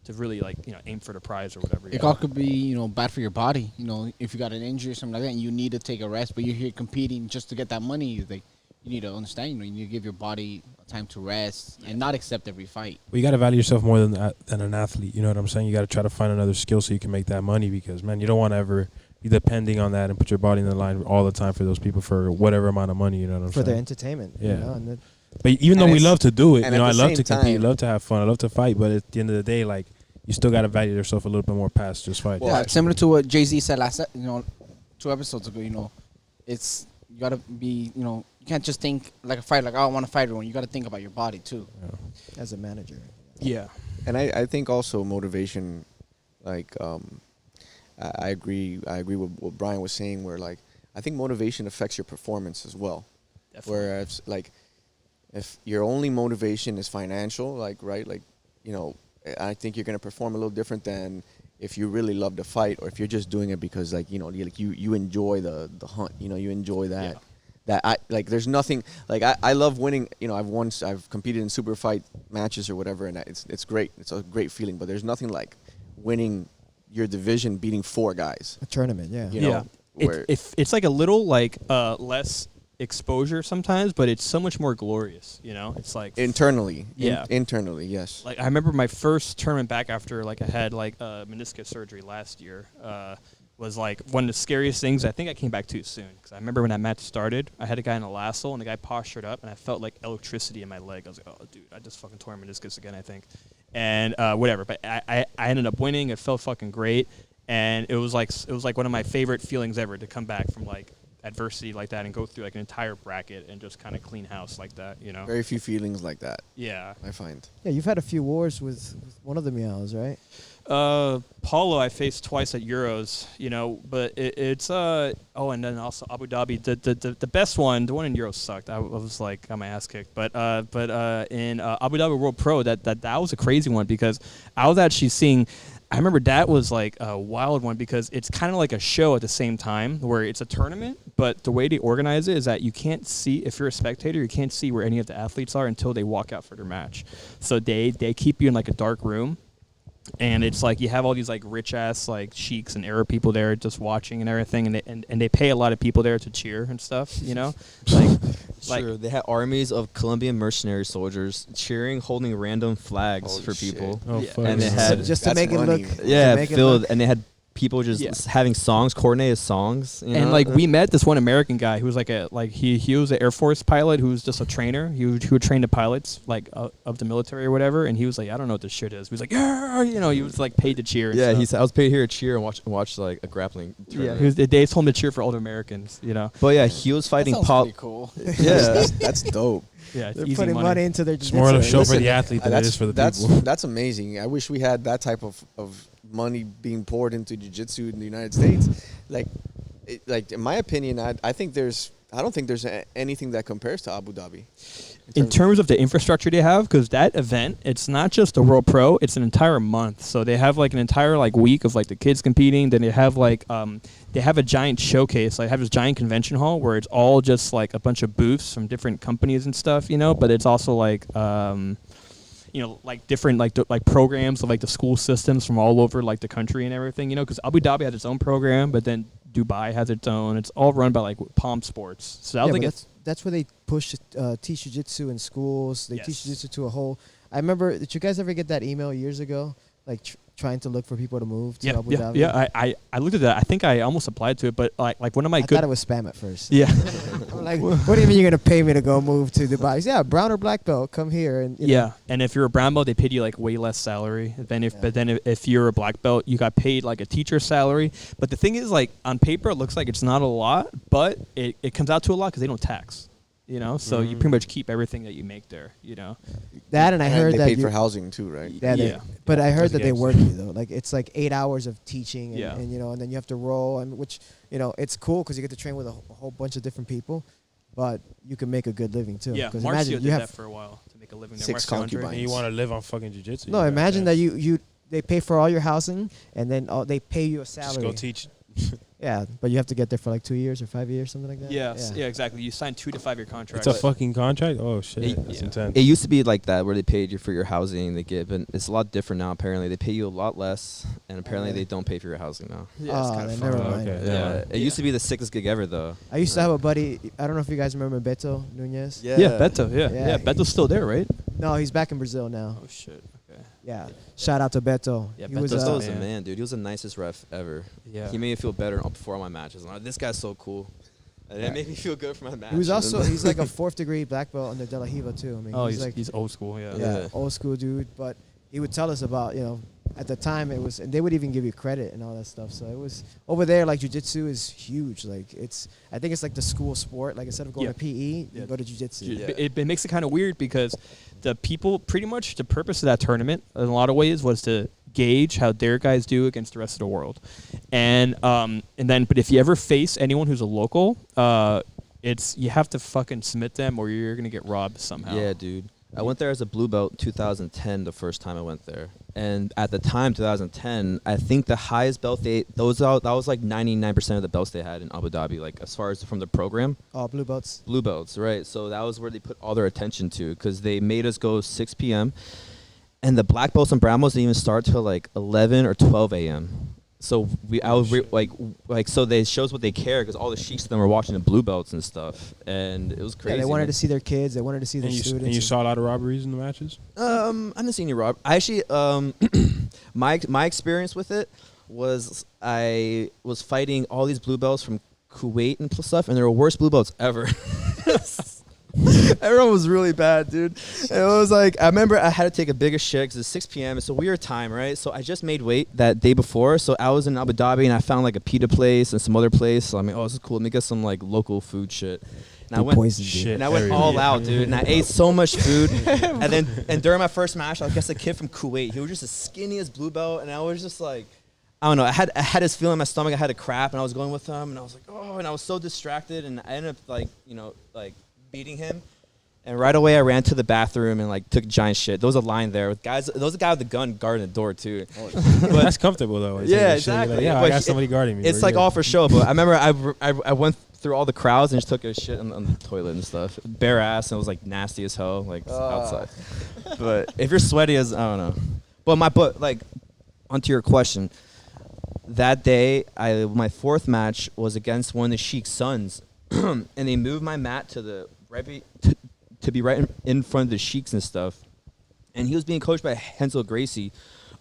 to really like, you know, aim for the prize or whatever. you It know? all could be, you know, bad for your body. You know, if you got an injury or something like that, and you need to take a rest, but you're here competing just to get that money. Like, you need to understand. You know, you need to give your body time to rest and not accept every fight. Well, you got to value yourself more than an athlete. You know what I'm saying? You got to try to find another skill so you can make that money because, man, you don't want to ever be depending on that and put your body in the line all the time for those people for whatever amount of money. You know what I'm For saying? their entertainment. Yeah. You know, and But even though And we it's- love to do it, and you know, at I the love same to compete, time- love to have fun, I love to fight, but at the end of the day, like, you still got to value yourself a little bit more past just fighting. Well, Yeah, similar to what Jay-Z said you know, 2 episodes ago. You know, it's you gotta be, you know, you can't just think like a fighter, like, oh, I want to fight everyone. You gotta think about your body too. as a manager. Yeah. And I think also motivation, like I agree with what Brian was saying, where like I think motivation affects your performance as well. Definitely. Whereas like if your only motivation is financial, like right, like, you know, I think you're gonna perform a little different than if you really love to fight, or if you're just doing it because like you enjoy the hunt, you enjoy that. Yeah. That I like. There's nothing like I love winning. I've competed in super fight matches or whatever, and it's great. It's a great feeling. But there's nothing like winning your division, beating 4 guys. A tournament, yeah. You know, where It's like a little like less exposure sometimes, but it's so much more glorious. It's like internally, Yeah. internally, yes. Like I remember my first tournament back after like I had like meniscus surgery last year. Was like one of the scariest things. I think I came back too soon because I remember when that match started, I had a guy in a lasso and the guy postured up and I felt like electricity in my leg. I was like, oh, dude, I just fucking tore my meniscus again, I think. And whatever. But I ended up winning. It felt fucking great. And it was like one of my favorite feelings ever to come back from like adversity like that and go through like an entire bracket and just kind of clean house like that, Very few feelings like that, Yeah. I find. Yeah, you've had a few wars with one of the meows, right? Paulo I faced twice at Euros, but it's and then also Abu Dhabi. The best one, the one in Euros sucked. I was like got my ass kicked. But in Abu Dhabi World Pro that was a crazy one because I was actually seeing. I remember that was like a wild one because it's kind of like a show at the same time where it's a tournament, but the way they organize it is that you can't see, if you're a spectator, you can't see where any of the athletes are until they walk out for their match. So they keep you in like a dark room. And it's like you have all these like rich ass like sheiks and Arab people there just watching and everything, and they pay a lot of people there to cheer and stuff, like True. They had armies of Colombian mercenary soldiers cheering, holding random flags Holy for shit. people. Oh, Yeah. fuck. And they had Just to That's make it money. look. yeah, to make it filled, look- and they had people just having songs, coordinated songs. And like we met this one American guy who was he was an Air Force pilot who was just a trainer. He would train the pilots like of the military or whatever. And he was like, I don't know what this shit is. He was like, yeah, he was like paid to cheer. And yeah, stuff. he said I was paid here to cheer and watch like a grappling tournament. They told him to cheer for all the Americans. But yeah, he was fighting That sounds Paul. pretty cool. Yeah, That's dope. Yeah, it's They're easy putting money. money into their It's more of a jiu-jitsu. show for Listen, the athlete than it is for the that's people. that's amazing. I wish we had that type of money being poured into jiu-jitsu in the United States. Like in my opinion, I don't think there's anything that compares to Abu Dhabi. In terms of the infrastructure they have, because that event, it's not just a World Pro, it's an entire month. So they have like an entire like week of like the kids competing. Then they have like they have a giant showcase. Like have this giant convention hall where it's all just like a bunch of booths from different companies and stuff, But it's also like like different like programs of like the school systems from all over like the country and everything, Because Abu Dhabi has its own program, but then Dubai has its own. It's all run by like Palm Sports. So I Yeah, think but that's where they push teach jiu-jitsu in schools. They teach Yes. jiu-jitsu to a whole. I remember. Did you guys ever get that email years ago, like trying to look for people to move to Abu Dhabi? Yeah. I looked at that. I think I almost applied to it, but like one of my I good. thought it was spam at first. Yeah. I'm like, what do you mean you're gonna pay me to go move to Dubai? He said, yeah, brown or black belt, come here and you know. Yeah, and if you're a brown belt, they paid you like way less salary. But then if you're a black belt, you got paid like a teacher's salary. But the thing is, like on paper, it looks like it's not a lot, but it comes out to a lot because they don't tax. So you pretty much keep everything that you make there. That and I heard they that paid you, for housing too, right? yeah, Yeah. but I heard That's that they gangster. work you though. Like it's like 8 hours of teaching, and, Yeah. and then you have to roll, and which it's cool because you get to train with a whole bunch of different people, but you can make a good living too. Yeah, 'Cause Marcio imagine did you have that for a while to make a living there. 6 Marcio Andre. concubines. And you want to live on fucking jiu-jitsu. no. you Imagine gotta that you they pay for all your housing, and then they pay you a just salary. go teach. Yeah, but you have to get there for like 2 years or 5 years, something like that. Yeah, exactly. You sign 2 to 5 year contracts. It's a fucking contract? Oh, shit. It- That's yeah. intense. It used to be like that where they paid you for your housing, they give, and it's a lot different now. Apparently, they pay you a lot less, and apparently really? they don't pay for your housing now. Yeah, it's Oh, kinda then fucked never up. mind. Okay. Yeah, it used to be the sickest gig ever, though. I used to have a buddy. I don't know if you guys remember Beto Nunez. Yeah, Beto. Yeah. Yeah, Beto's still there, right? No, he's back in Brazil now. Oh shit. Okay. Yeah. Shout out to Beto. Yeah, he Beto's was, Beto still was a man. man, dude. He was the nicest ref ever. Yeah. He made me feel better before all my matches. I'm like, this guy's so cool. And Yeah. it made me feel good for my match. he was And then- also he's like a 4th degree black belt under De La Hiva too. I mean, Oh, he's like he's old school. Yeah. yeah, Yeah. old school dude. But he would tell us about at the time it was, and they would even give you credit and all that stuff. So it was over there. Like jiu-jitsu is huge. Like I think it's like the school sport. Like instead of going Yeah. to PE, Yeah. you go to jiu-jitsu. Yeah. It makes it kind of weird because the people, pretty much the purpose of that tournament in a lot of ways was to gauge how their guys do against the rest of the world. But if you ever face anyone who's a local, you have to fucking submit them or you're going to get robbed somehow. Yeah, dude. I went there as a blue belt 2010 the first time I went there. And at the time, 2010, I think the highest belt that was like 99% of the belts they had in Abu Dhabi, like as far as from the program. Oh, blue belts. Blue belts, right? So that was where they put all their attention to, because they made us go 6 p.m. and the black belts and brown belts didn't even start till like 11 or 12 a.m. So so they shows what they care, because all the sheiks of them were watching the blue belts and stuff, and it was crazy. Yeah, they wanted man. to see their kids. They wanted to see their students. And you saw a lot of robberies in the matches? I didn't see any rob. I actually, my experience with it was I was fighting all these blue belts from Kuwait and stuff, and they were the worst blue belts ever. Everyone was really bad, dude. It was like, I remember I had to take a bigger shit because it's 6 p.m. It's a weird time, right? So I just made weight that day before. So I was in Abu Dhabi and I found like a pita place and some other place. So I mean, oh, this is cool. Let me get some like local food shit. And I went, all out, dude. And I ate so much food. and during my first match, I guess a kid from Kuwait, he was just the skinniest blue belt. And I was just like, I don't know. I had this feeling in my stomach. I had a crap, and I was going with him, and I was like, oh, and I was so distracted, and I ended up beating him. And right away, I ran to the bathroom and like took a giant shit. There was a line there with guys. There was a guy with the gun guarding the door too. But that's comfortable though. Yeah, exactly. Like, yeah, I got somebody guarding me. It's like all for show. But I remember I went through all the crowds and just took a shit on the toilet and stuff. Bare ass, and it was like nasty as hell, like outside. But if you're sweaty as, I don't know. But onto your question. That day, my fourth match was against one of the Sheik's sons, and they moved my mat to the to be right in front of the Sheiks and stuff. And he was being coached by Hensel Gracie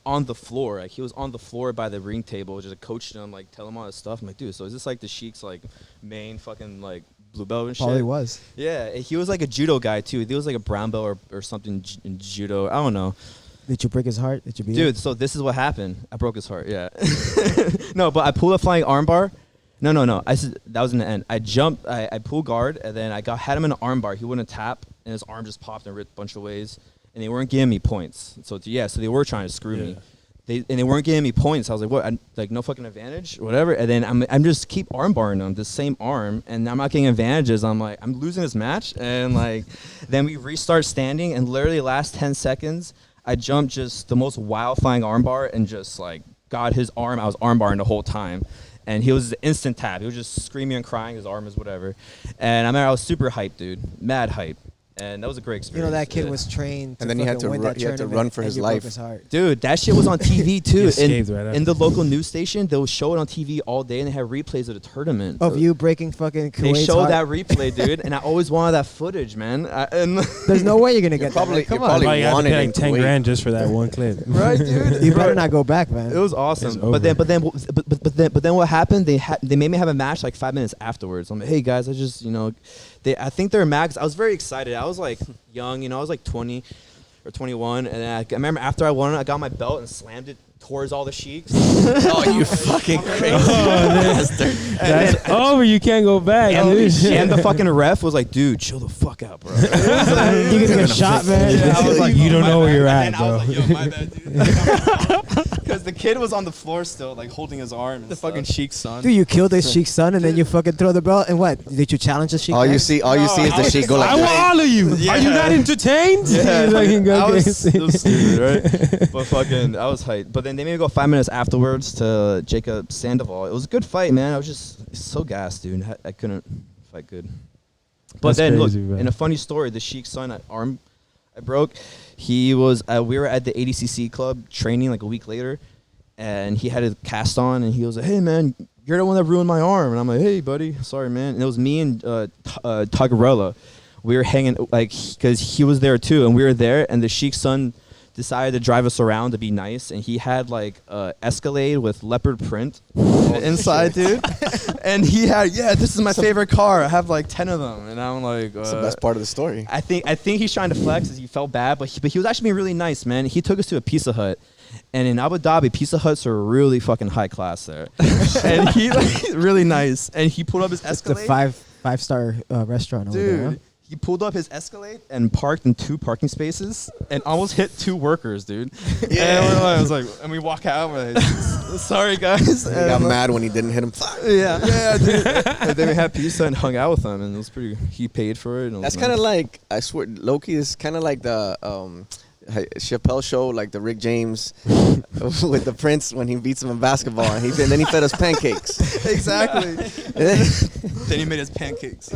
on the floor. Like, he was on the floor by the ring table, just coaching him, like, telling him all this stuff. I'm like, dude, so is this like the Sheik's like main fucking like blue belt and shit? Probably was. Yeah, he was like a judo guy too. He was like a brown belt or something in judo. I don't know. Did you break his heart? Did you beat him? Dude, so this is what happened. I broke his heart, yeah. No, but I pulled a flying armbar. No. I said that was in the end. I jumped, I pulled guard, and then had him in an armbar. He wouldn't tap, and his arm just popped in a bunch of ways, and they weren't giving me points. So they were trying to screw me. They weren't giving me points. I was like, what? No fucking advantage, whatever. And then I'm just keep armbarring them, the same arm, and I'm not getting advantages. I'm like, I'm losing this match, and like, then we restart standing, and literally last 10 seconds, I jumped just the most wild flying armbar and just like got his arm. I was armbarring the whole time. And he was instant tap. He was just screaming and crying. His arm is whatever. And I remember I was super hyped, dude. Mad hype. And that was a great experience. You know, that kid was trained to and then he had to run for his life. Dude, that shit was on TV too. In the local news station, they'll show it on TV all day, and they have replays of the tournament. Of you breaking fucking Kuwait's They showed heart. that replay, dude, and I always wanted that footage, man. There's no way you're going to get probably- that. Come you're on. probably Like, you have to wanted pay him like to 10 wait. grand just for that one clip. Right, dude? You better not go back, man. It was awesome. It's over. But then what happened? They made me have a match like 5 minutes afterwards. I'm like, hey guys, I think they're mad 'cause I was very excited. I was like young, I was like 20 or 21, and I remember after I won it, I got my belt and slammed it towards all the Sheiks. Oh, you fucking crazy bastard. That's over. You can't go back. And the fucking ref was like, dude, chill the fuck out, bro. You're going to get shot, man. Yeah, I was like, You don't know where you're at, and bro. I was like, yo, my bad, dude. Because the kid was on the floor still, like holding his arm. And The fucking Sheik's son. Dude, you killed this Sheik's son and then you fucking throw the belt. And what? Did you challenge the Sheik? All you back? see is the Sheik go like I want all of you. Yeah. Are you not entertained? Yeah, You fucking go it crazy. was stupid, right? But fucking, I was hyped. But then they made me go 5 minutes afterwards to Jacob Sandoval. It was a good fight, man. I was just so gassed, dude. I couldn't fight good. But That's then, crazy, look, man. in a funny story, the Sheik's son, arm I broke, he was, we were at the ADCC club training like a week later, and he had a cast on, and he was like, hey, man, you're the one that ruined my arm. And I'm like, hey, buddy, sorry, man. And it was me and Tagarella. We were hanging, like, because he was there too, and we were there, and the Sheik's son decided to drive us around to be nice, and he had like Escalade with leopard print inside, dude. And he had, this is my favorite car. I have like 10 of them, and I'm like, That's the best part of the story. I think he's trying to flex because he felt bad, but he was actually being really nice, man. He took us to a Pizza Hut, and in Abu Dhabi, Pizza Huts are really fucking high class there. And he like really nice, and he pulled up his It's a Escalade. five-star restaurant over there. Huh? Dude, he pulled up his Escalade and parked in 2 parking spaces and almost hit 2 workers, dude. Yeah. And I was like, and we walk out. We're like, sorry, guys. He got mad when he didn't hit him. Yeah, dude. And then we had pizza and hung out with him, and it was pretty. He paid for it. And it was That's kind of nice. like, I swear, Loki is kind of like the Chappelle show, like the Rick James with the Prince when he beats him in basketball, and then he fed us pancakes. Exactly. Then he made us pancakes.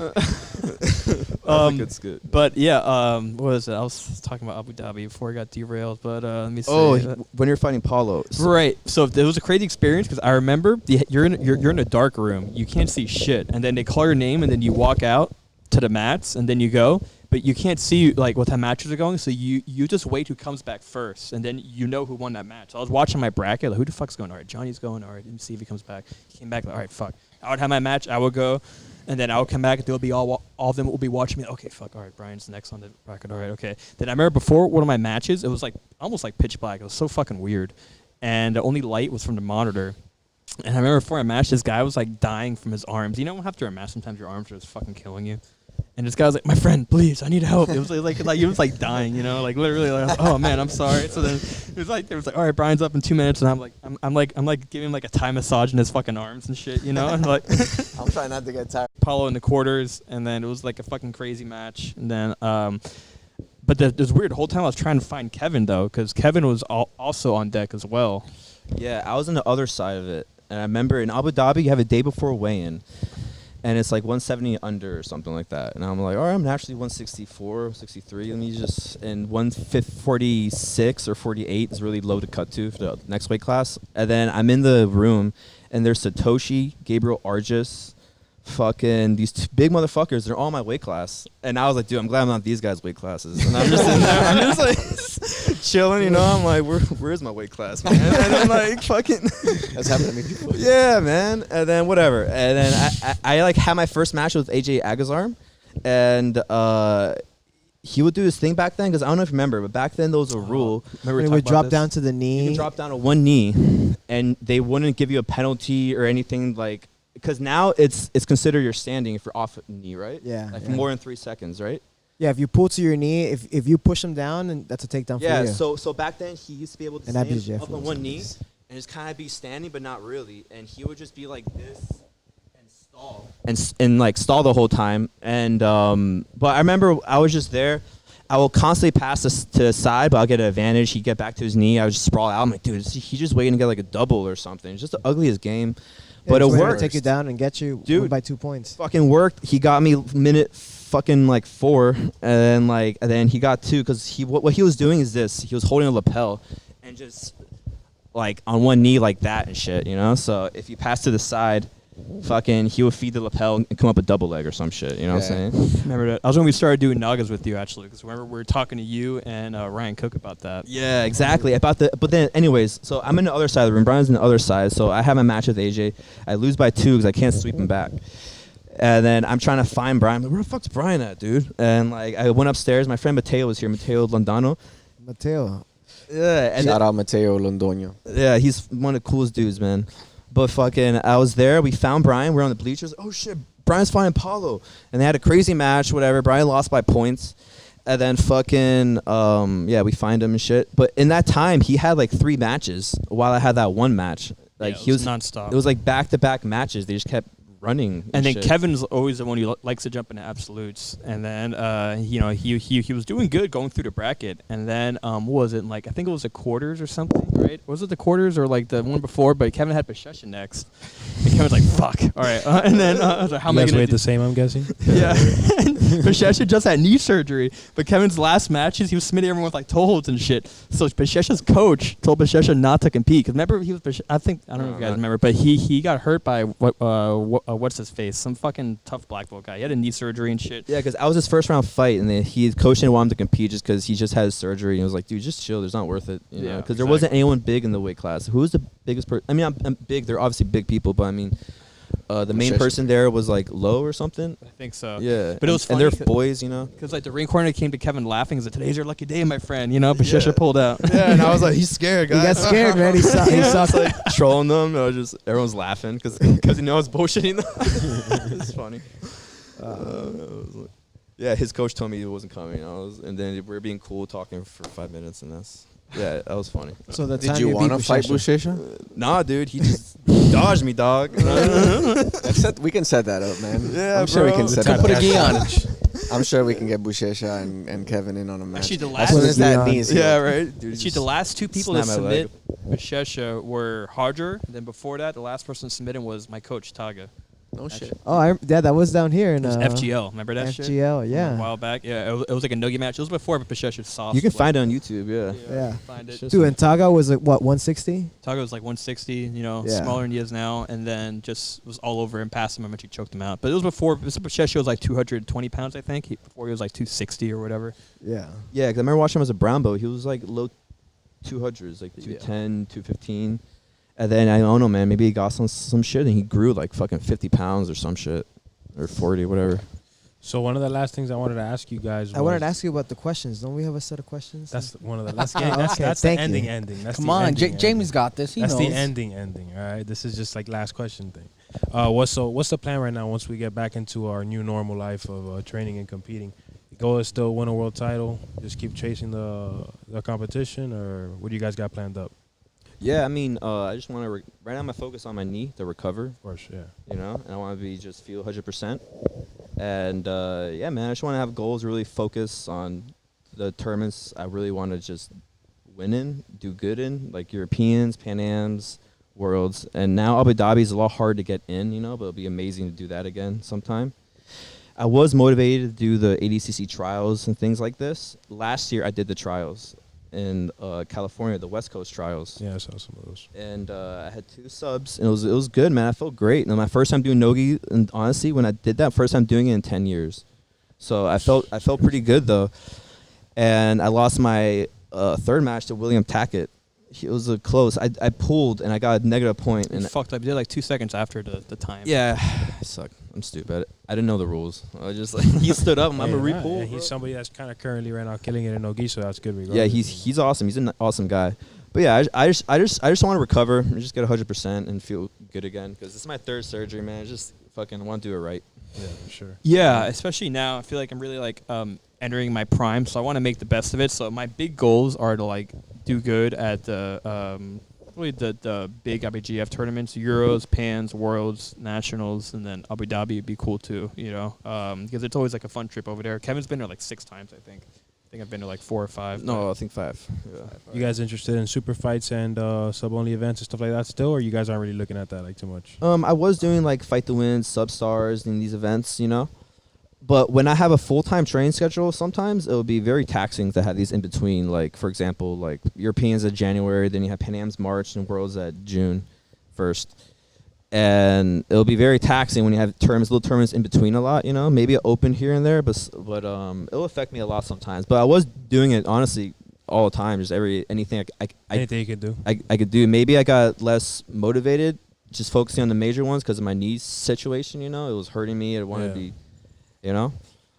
Good skit. But yeah, what was it? I was talking about Abu Dhabi before I got derailed. But let me see. Oh, when you're fighting Paulo. Right. So it was a crazy experience because I remember you're in a dark room. You can't see shit, and then they call your name, and then you walk out to the mats, and then you go. But you can't see like what time matches are going, so you just wait who comes back first, and then you know who won that match. So I was watching my bracket, like, who the fuck's going? All right, Johnny's going. All right, let me see if he comes back. He came back. Like, all right, fuck. I would have my match. I would go, and then I would come back. And they'll be all of them will be watching me. Okay, fuck. All right, Brian's next on the bracket. All right, okay. Then I remember before one of my matches, it was like almost like pitch black. It was so fucking weird, and the only light was from the monitor. And I remember before I matched, this guy was like dying from his arms. You know, after a match, sometimes your arms are just fucking killing you. And this guy was like, "My friend, please, I need help." It was like he was like dying, you know, like literally, like, "Oh man, I'm sorry." So then it was like, "All right, Brian's up in 2 minutes," and I'm like giving him like a Thai massage in his fucking arms and shit, you know, and like I'm trying not to get tired. Paulo in the quarters, and then it was like a fucking crazy match, and then but it was weird. The whole time I was trying to find Kevin though, because Kevin was also on deck as well. Yeah, I was on the other side of it, and I remember in Abu Dhabi you have a day before weigh-in. And it's like 170 under or something like that. And I'm like, all right, I'm naturally 164, 63. Let me just, and 146 or 48 is really low to cut to for the next weight class. And then I'm in the room, and there's Satoshi, Gabriel Argis, fucking these two big motherfuckers. They're all my weight class. And I was like, dude, I'm glad I'm not these guys' weight classes. And I'm just in there, I'm just like chilling, you know. I'm like, where's my weight class, man? And I'm like, fucking. That's happened to me before. Yeah, man. And then whatever. And then I like had my first match with AJ Agazarm, and he would do his thing back then, because I don't know if you remember, but back then there was a rule. Remember we would drop down to the knee. You could drop down to one knee, and they wouldn't give you a penalty or anything, like, because now it's considered you're standing if you're off a knee, right? Yeah. Like more than 3 seconds, right? Yeah, if you pull to your knee, if you push him down, then that's a takedown for you. Yeah, so back then he used to be able to And stand up on one knee and just kind of be standing, but not really. And he would just be like this and stall. And like stall the whole time. And but I remember I was just there. I will constantly pass this to the side, but I'll get an advantage. He'd get back to his knee. I would just sprawl out. I'm like, dude, he's just waiting to get like a double or something. It's just the ugliest game. Yeah, but it worked. worked. Take you down and get you Dude, by 2 points. Fucking worked. He got me minute fucking like 4, and then he got 2, because what he was doing is this. He was holding a lapel and just like on one knee like that and shit, you know. So if you pass to the side, fucking he would feed the lapel and come up a double leg or some shit, you know what I'm saying? Remember that? I was when we started doing Nagas with you, actually, because remember we were talking to you and Ryan Cook about that. Yeah, exactly. But then anyways, so I'm in the other side of the room. Brian's in the other side, so I have a match with AJ. I lose by 2 because I can't sweep him back. And then I'm trying to find Brian. I'm like, where the fuck's Brian at, dude? And like I went upstairs. My friend Mateo was here. Mateo Londano. Mateo. Yeah. And Shout out Mateo Londoño. yeah, he's one of the coolest dudes, man. But fucking, I was there. We found Brian. We're on the bleachers. Oh shit, Brian's fighting Paulo, and they had a crazy match. Whatever. Brian lost by points, and then fucking, yeah, we find him and shit. But in that time, he had like 3 matches, while I had that one match. Like Yeah, he was nonstop. It was like back-to-back matches. They just kept running. And then shit. Kevin's always the one who likes to jump into absolutes. And then, you know, he was doing good going through the bracket. And then, what was it? Like, I think it was the quarters or something, right? Was it the quarters or like the one before? But Kevin had Bashesha next. And Kevin's like, fuck. All right. And then, I was like, how You am I guys going weighed to the same, I'm guessing? Yeah. Bashesha just had knee surgery. But Kevin's last matches, he was submitting everyone with like toe holds and shit. So Bashesha's coach told Bashesha not to compete. Because remember, he was, I don't know if you guys remember, but he got hurt by what's his face? Some fucking tough black belt guy. He had a knee surgery and shit. Yeah, because I was his first round fight, and then his coach didn't want him to compete just because he just had his surgery. And he was like, dude, just chill. There's not worth it. You know, because there wasn't anyone big in the weight class. Who was the biggest person? I mean, I'm big. They're obviously big people, but I mean, the main person there was like low or something. I think so. Yeah. But it was funny. And they're boys, you know? Because like the ring corner came to Kevin laughing. He's like, today's your lucky day, my friend. You know, Bashesha pulled out. Yeah, and I was like, he's scared, He guys. got scared, man. He saw like trolling them. I was just, everyone's laughing because you know I was bullshitting them. It's funny. Yeah, his coach told me he wasn't coming. And then we were being cool, talking for 5 minutes, and that was funny. So the Did time you beat want to fight Bouchesha? Bouchesha? Nah, dude, he just dodged me, dog. We can set that up, man. Yeah, I'm sure we bro. can set Put a that gi up. on it. I'm sure we can get Buchecha and Kevin in on a match. Actually, the As last- soon as that Yeah. knee is Yeah, healed. right. Dude, Actually, just the last two people snap to my submit leg. Bashesha were Harder. Then before that, the last person submitting was my coach Taga. No shit. Oh, yeah, that was down here in It was FGL. Remember that shit? FGL, From yeah. a while back. Yeah, it was like a nogi match. It was before Bashesha soft. You can split. find it on YouTube. Yeah. Yeah. you can find it. Dude, and Taga was like, what, 160? Taga was like 160, Yeah. smaller than he is now, and then just was all over him, passed him, and eventually choked him out. But it was before Bashesha was like 220 pounds, I think. Before he was like 260 or whatever. Yeah. Yeah, because I remember watching him as a brown belt. He was like low 200s, like 210, 215. And then I don't know, man. Maybe he got some shit and he grew like fucking 50 pounds or some shit, or 40, whatever. So one of the last things I wanted to ask you guys was, I wanted to ask you about the questions. Don't we have a set of questions? That's one of the that's Okay, that's the thank you. ending. That's Come the on, ending, Jamie's got this. He That's knows. the ending. All right, this is just like last question thing. What's the plan right now? Once we get back into our new normal life of training and competing, the goal is still win a world title. Just keep chasing the competition, or what do you guys got planned up? Yeah, I mean, I just want to right now my focus on my knee to recover. Of course, yeah. And I want to just feel 100%. And yeah, man, I just want to have goals, really focus on the tournaments I really want to just win in, do good in, like Europeans, Pan Ams, Worlds. And now Abu Dhabi is a lot hard to get in, but it'll be amazing to do that again sometime. I was motivated to do the ADCC trials and things like this. Last year I did the trials in California, the West Coast trials. Yeah, I saw some of those. And I had 2 subs, and it was good, man. I felt great. And my first time doing nogi, and honestly, when I did that, first time doing it in 10 years. So I felt pretty good though. And I lost my third match to William Tackett. It was close. I pulled and I got a negative point. And And fucked up. I did like 2 seconds after the time. yeah, I suck. I'm stupid. I didn't know the rules. I was just like, he stood up. I'm a repull. Yeah, he's somebody that's kind of currently right now killing it in Nogi, so that's good. Yeah, he's awesome. He's an awesome guy. But yeah, I just want to recover and just get 100% and feel good again, because this is my 3rd surgery, man. I just fucking want to do it right. Yeah, for sure. Yeah, especially now. I feel like I'm really like entering my prime, so I want to make the best of it. So my big goals are to like do good at the really the big IBGF tournaments, Euros, Pans, Worlds, Nationals, and then Abu Dhabi would be cool too. Because it's always like a fun trip over there. Kevin's been there like 6 times, I think. I think I've been to like 4 or 5. No, I think 5. Yeah. You guys interested in super fights and sub-only events and stuff like that still, or you guys aren't really looking at that like too much? I was doing like Fight to Win, Substars, and these events, But when I have a full-time training schedule, sometimes it'll be very taxing to have these in between. Like, for example, like Europeans at January, then you have Pan Am's March, and Worlds at June 1st. And it'll be very taxing when you have little tournaments in between a lot, Maybe an open here and there, but it'll affect me a lot sometimes. But I was doing it, honestly, all the time, just anything Anything you can do. I could do. Maybe I got less motivated just focusing on the major ones because of my knee situation, It was hurting me. I wanted to be,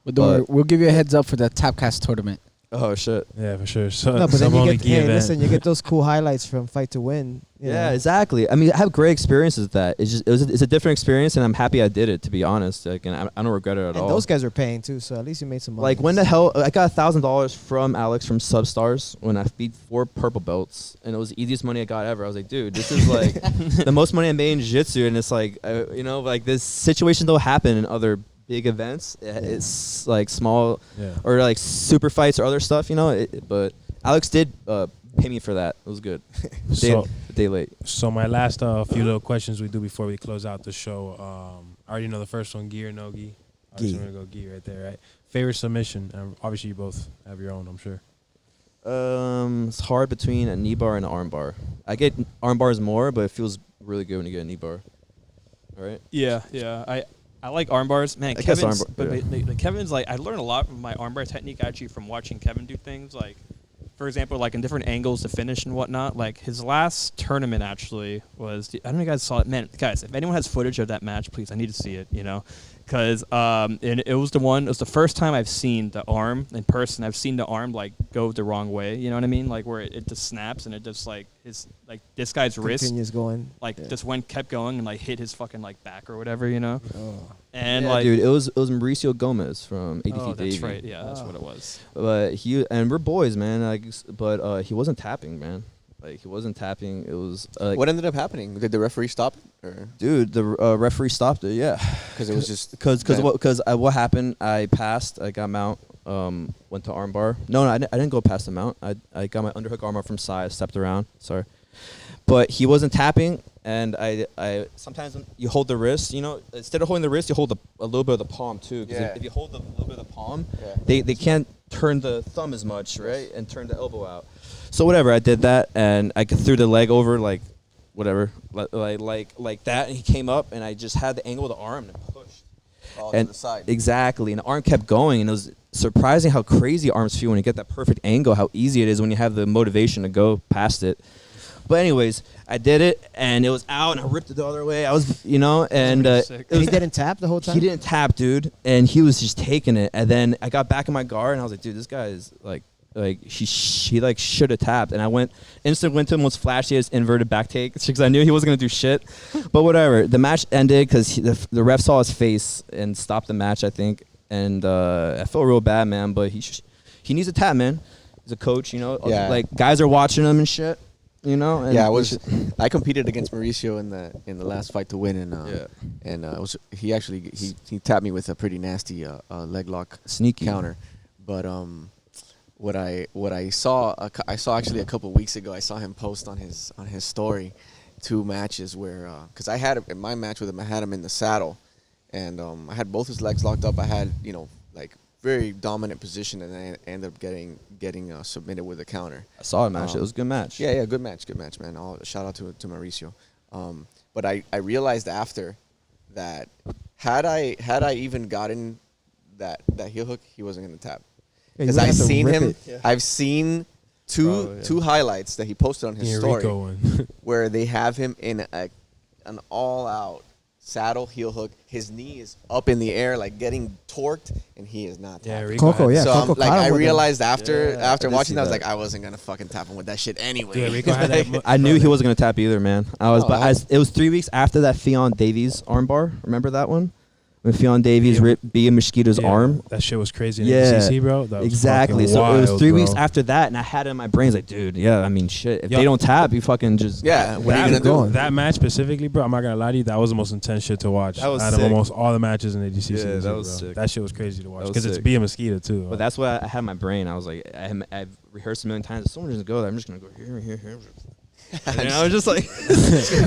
But don't worry, we'll give you a heads up for the Tapcast tournament. Oh, shit. Yeah, for sure. So, No, but then you sub-only get, gi hey, event. listen, you get those cool highlights from Fight to Win. you Yeah, know. exactly. I mean, I have great experiences with that. It's a different experience, and I'm happy I did it, to be honest. Like, and I don't regret it at And all. those guys are paying too, so at least you made some money. Like, when the hell I got $1,000 from Alex from Substars when I beat 4 purple belts, and it was the easiest money I got ever. I was like, dude, this is like the most money I made in jiu-jitsu, and it's like, like this situation don't happen in other big events. It's like small or like super fights or other stuff, but Alex did pay me for that. It was good. A day late. So my last few little questions we do before we close out the show. I already know the first one, gi or no gi. Obviously, I'm gonna go gi right there, right? Favorite submission? Obviously, you both have your own, I'm sure. It's hard between a knee bar and an arm bar. I get arm bars more, but it feels really good when you get a knee bar. All right. Yeah. I like arm bars, man. I guess Kevin's, arm but bar- like Kevin's like I learned a lot from my armbar technique actually from watching Kevin do things like, for example, like in different angles to finish and whatnot. Like his last tournament actually was, I don't know if you guys saw it. Man, guys, if anyone has footage of that match, please, I need to see it. Because and it was the first time I've seen the arm in person. I've seen the arm like go the wrong way. You know what I mean? Like where it just snaps and it just like this guy's wrist continues going. just kept going and like hit his fucking like back or whatever. Oh. And yeah, like, dude, it was Mauricio Gomez from ADT oh, that's Davey. right. Yeah, that's what it was. But we're boys, man. But he wasn't tapping, man. Like he wasn't tapping. It was What ended up happening? Did the referee stop it? Or dude, the referee stopped it. Yeah, because it was just because what happened? I passed. I got mount. Went to armbar. No, I didn't go past the mount. I got my underhook armbar from side. Stepped around. Sorry, but he wasn't tapping. And I sometimes when you hold the wrist, you know, instead of holding the wrist, you hold a little bit of the palm too. Because if you hold a little bit of the palm, they can't turn the thumb as much, right? And turn the elbow out. So whatever, I did that, and I threw the leg over like, whatever, like that, and he came up, and I just had the angle of the arm and pushed. To the side. Exactly, and the arm kept going, and it was surprising how crazy arms feel when you get that perfect angle. How easy it is when you have the motivation to go past it. But anyways, I did it, and it was out, and I ripped it the other way. I was, you know, and he didn't tap the whole time? He didn't tap, dude, and he was just taking it. And then I got back in my guard, and I was like, dude, this guy is like he like should have tapped. And I instantly went to him, was flashy as inverted back take, because I knew he wasn't gonna do shit. But whatever, the match ended because the ref saw his face and stopped the match, I think. And I felt real bad, man. But he needs a tap, man. He's a coach, you know. Yeah. Like guys are watching him and shit. You know, and I competed against Mauricio in the last fight to win, and he tapped me with a pretty nasty leg lock sneaky counter. But what I saw actually a couple weeks ago, I saw him post on his story 2 matches where because I had in my match with him, I had him in the saddle, and I had both his legs locked up. I had like very dominant position, and I ended up getting submitted with a counter. I saw a match. It was a good match. Yeah, good match, man. Shout out to Mauricio. But I realized after that had I even gotten that heel hook, he wasn't gonna tap. Because I've seen him. Yeah. I've seen two highlights that he posted on his story where they have him in an all-out saddle heel hook. His knee is up in the air, like getting torqued, and he is not tapping. Coco, yeah. So Coco I realized after watching that, I was like, I wasn't gonna fucking tap him with that shit anyway. Yeah, Rico had that I knew he wasn't gonna tap either, man. It was 3 weeks after that Fionn Davies armbar. Remember that one? When Fionn Davies ripped B and Mosquito's arm. That shit was crazy in ACC, bro. That was exactly. So wild, it was 3 weeks bro. after that, and I had it in my brain. Like, dude, I mean, shit. If they don't tap, you fucking just what are you gonna do? That match specifically, bro, I'm not gonna lie to you, that was the most intense shit to watch out of almost all the matches in the ADCC. Yeah, that was bro. sick. That shit was crazy to watch That was because it's sick. B and Mosquito too. But that's what I had in my brain. I was like, I've rehearsed a million times. If someone doesn't go there, I'm just gonna go here. And I was just like,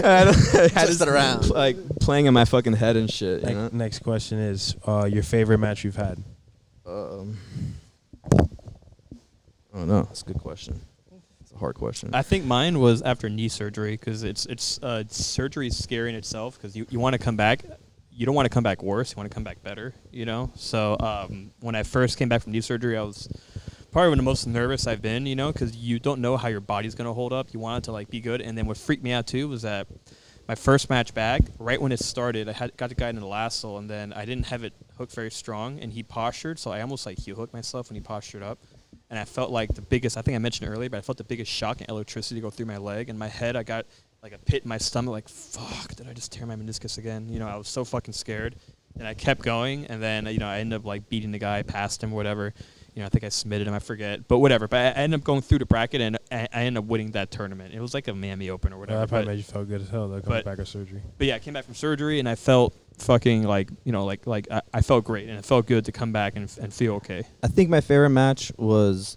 I had it around, like playing in my fucking head and shit. You know? Next question is your favorite match you've had. Oh no, that's a good question. It's a hard question. I think mine was after knee surgery because it's surgery is scary in itself because you want to come back. You don't want to come back worse. You want to come back better, you know? So when I first came back from knee surgery, I was probably one of the most nervous I've been, you know, because you don't know how your body's going to hold up. You want it to, like, be good. And then what freaked me out, too, was that my first match back, right when it started, I got the guy in the lasso, and then I didn't have it hooked very strong, and he postured, so I almost, like, heel hooked myself when he postured up. And I felt like the biggest, I think I mentioned earlier, but I felt the biggest shock and electricity go through my leg. In my head, I got, like, a pit in my stomach, like, fuck, did I just tear my meniscus again? You know, I was so fucking scared. And I kept going, and then, you know, I ended up, like, beating the guy, past him, whatever. You know, I think I submitted him, I forget. But whatever. But I ended up going through the bracket, and I ended up winning that tournament. It was like a Miami Open or whatever. That probably made you feel good as hell, though, coming back from surgery. But yeah, I came back from surgery, and I felt fucking like, you know, like I felt great, and it felt good to come back and feel okay. I think my favorite match was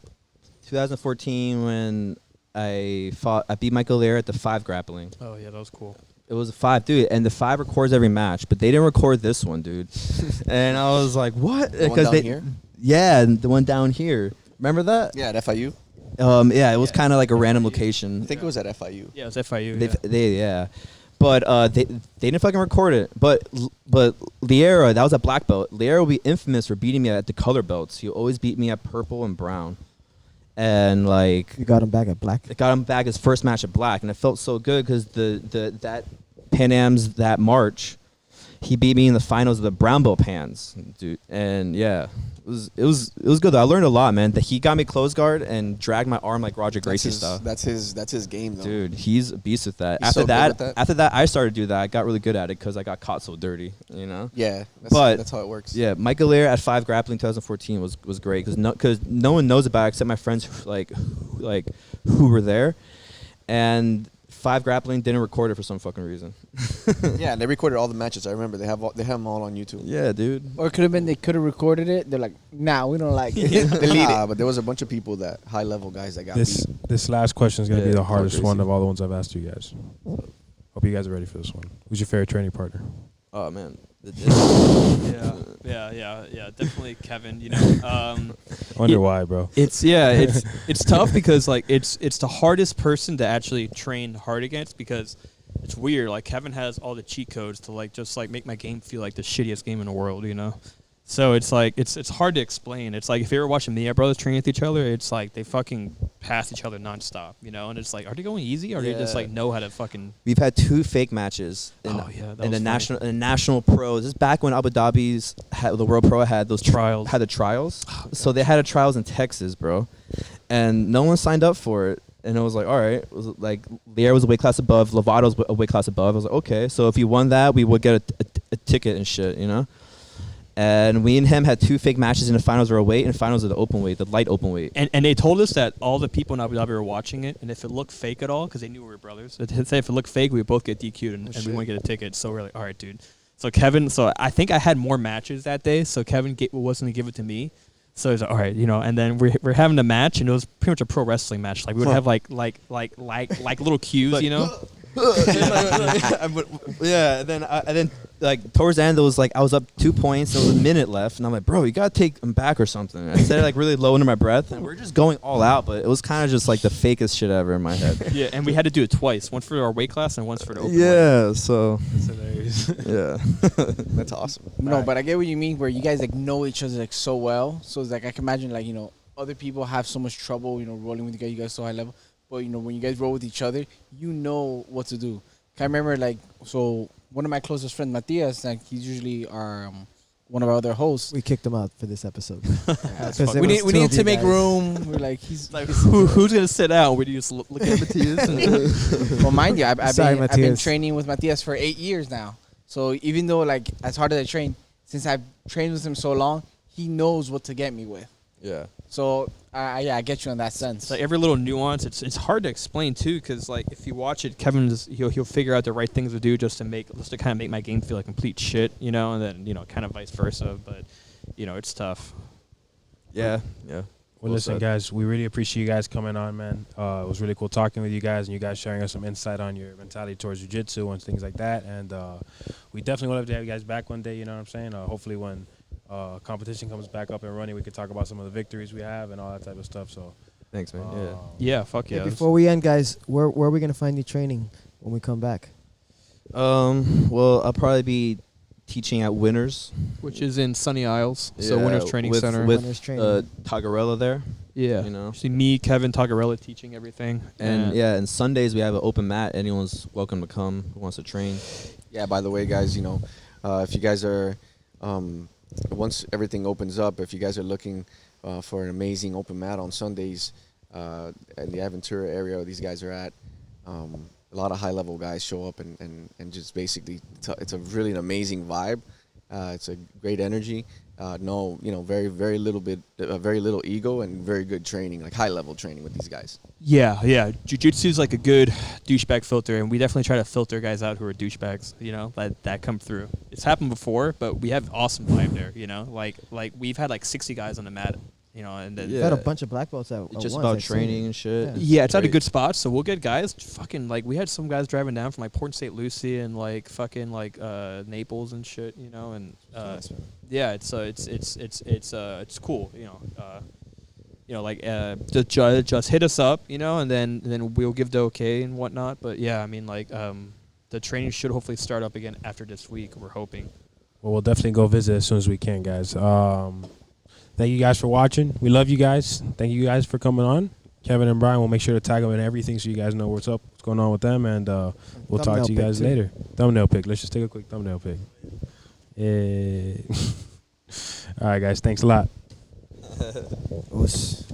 2014 when I beat Michael Lair at the 5 grappling. Oh, yeah, that was cool. It was a 5, dude, and the 5 records every match, but they didn't record this one, dude. And I was like, what? The one down here? Yeah, the one down here. Remember that? Yeah, at FIU. Yeah, it was kind of like a random location. I think it was at FIU. Yeah, it was FIU. Yeah. But they didn't fucking record it. But Liera, that was a black belt. Liera will be infamous for beating me at the color belts. He always beat me at purple and brown. And like you got him back at black. I got him back his first match at black, and it felt so good because that Pan Am's that March, he beat me in the finals of the brown belt pans, dude. And yeah, it was good though. I learned a lot, man. That he got me close guard and dragged my arm like Roger Gracie style. That's his game though. Dude, he's a beast with that. He's After so good with that. after that, I started to do that. I got really good at it because I got caught so dirty, you know. Yeah, but that's how it works. Yeah, Michael Lair at 5 grappling 2014 was great because no one knows about it except my friends like who were there. and 5 grappling didn't record it for some fucking reason. Yeah, and they recorded all the matches. I remember they have them all on YouTube. Yeah, dude. Or it could have been they could have recorded it. They're like, nah, we don't like it. Delete Nah, it. but there was a bunch of people that high level guys that got beat. This last question is gonna be Yeah, the hardest crazy. one of all the ones I've asked you guys. Hope you guys are ready for this one. Who's your favorite training partner? Oh man. Yeah, definitely Kevin. You know, Wonder why, bro. it's tough because like it's the hardest person to actually train hard against because it's weird. Like Kevin has all the cheat codes to like just like make my game feel like the shittiest game in the world, you know. So it's like it's hard to explain. It's like if you ever watching Mia brothers training with each other, it's like they fucking pass each other nonstop, you know. And it's like, are they going easy, or they just like know how to fucking? We've had 2 fake matches in, That in the was funny. national pros. This is back when Abu Dhabi's the World Pro had those Trials. Had the trials. So they had a trials in Texas, bro, and no one signed up for it. And it was like, all right. It was like Lier was a weight class above, Lovato was a weight class above. I was like, okay. So if you won that, we would get a ticket and shit, you know. And we and him had 2 fake matches in the finals of our weight and finals of the open weight, the light open weight. And they told us that all the people in Abu Dhabi were watching it, and if it looked fake at all, because they knew we were brothers, they said if it looked fake, we would both get DQ'd, and we wouldn't get a ticket. So we're like, all right, dude. So Kevin, so I think I had more matches that day, so Kevin wasn't going to give it to me. So he's like, all right, you know, and then we're having a match, and it was pretty much a pro wrestling match. Like we would have like little cues, you know. Yeah, and then like towards the end, it was like I was up 2 points. There was a minute left, and I'm like, bro, you gotta take him back or something. I said it like really low under my breath, and we're just going all out. But it was kind of just like the fakest shit ever in my head. Yeah, and we had to do it twice, once for our weight class and once for the open weight. Yeah, so That's hilarious. yeah, That's awesome. No, but I get what you mean. Where you guys like know each other like so well. So it's like I can imagine like other people have so much trouble rolling with you guys so high level. But when you guys roll with each other, you know what to do. I remember like one of my closest friends, Matias, like he's usually one of our other hosts. We kicked him out for this episode. We need to make room. We're like he's Like who's gonna sit out? We just look at Matthias. And well, mind you, I've Sorry, been Matthias. training with Matias for 8 years now. So even though like as hard as I train, since I've trained with him so long, he knows what to get me with. yeah. So I get you in that sense. like every little nuance, it's hard to explain too, because like if you watch it, he'll figure out the right things to do just to kind of make my game feel like complete shit, you know, and then kind of vice versa. But it's tough. Yeah. Well, listen, guys, we really appreciate you guys coming on, man. It was really cool talking with you guys and you guys sharing us some insight on your mentality towards jiu-jitsu and things like that. And we definitely would love to have you guys back one day, you know what I'm saying? Hopefully when competition comes back up and running, we could talk about some of the victories we have and all that type of stuff. So Thanks, man. Yeah. Yeah, fuck yeah. Hey, before we end, guys, where are we gonna find you training when we come back? Well, I'll probably be teaching at Winners. Which is in Sunny Isles, so Yeah, Winners Training with- Center. with Winners Training. Tagarella there. Yeah, you know. See me, Kevin, Tagarella teaching everything, And and Sundays we have an open mat. Anyone's welcome to come who wants to train. Yeah, by the way, guys, if you guys are, once everything opens up, if you guys are looking for an amazing open mat on Sundays in the Aventura area where these guys are at, a lot of high-level guys show up and just basically, it's a really an amazing vibe. It's a great energy. Very, very little ego and very good training, like high-level training with these guys. Yeah. Jiu-jitsu is like a good douchebag filter, and we definitely try to filter guys out who are douchebags, that come through. It's happened before, but we have awesome vibe there, Like we've had like 60 guys on the mat, and then We've had a bunch of black belts at Just once, about I've seen. training and shit. Yeah, it's at a Great. good spot, so we'll get guys fucking like we had some guys driving down from like Port St. Lucie and like fucking like Naples and shit, and yeah, it's cool, just hit us up, and then we'll give the okay and whatnot. But yeah, I mean like the training should hopefully start up again after this week. We're hoping. well, we'll definitely go visit as soon as we can, guys. Thank you guys for watching. We love you guys. Thank you guys for coming on. Kevin and Brian, we'll make sure to tag them in everything so you guys know what's up, what's going on with them, and we'll talk Thumbnail to you pic, guys too. later. Thumbnail pic. Let's just take a quick thumbnail pic. Yeah. All right, guys. Thanks a lot. Us.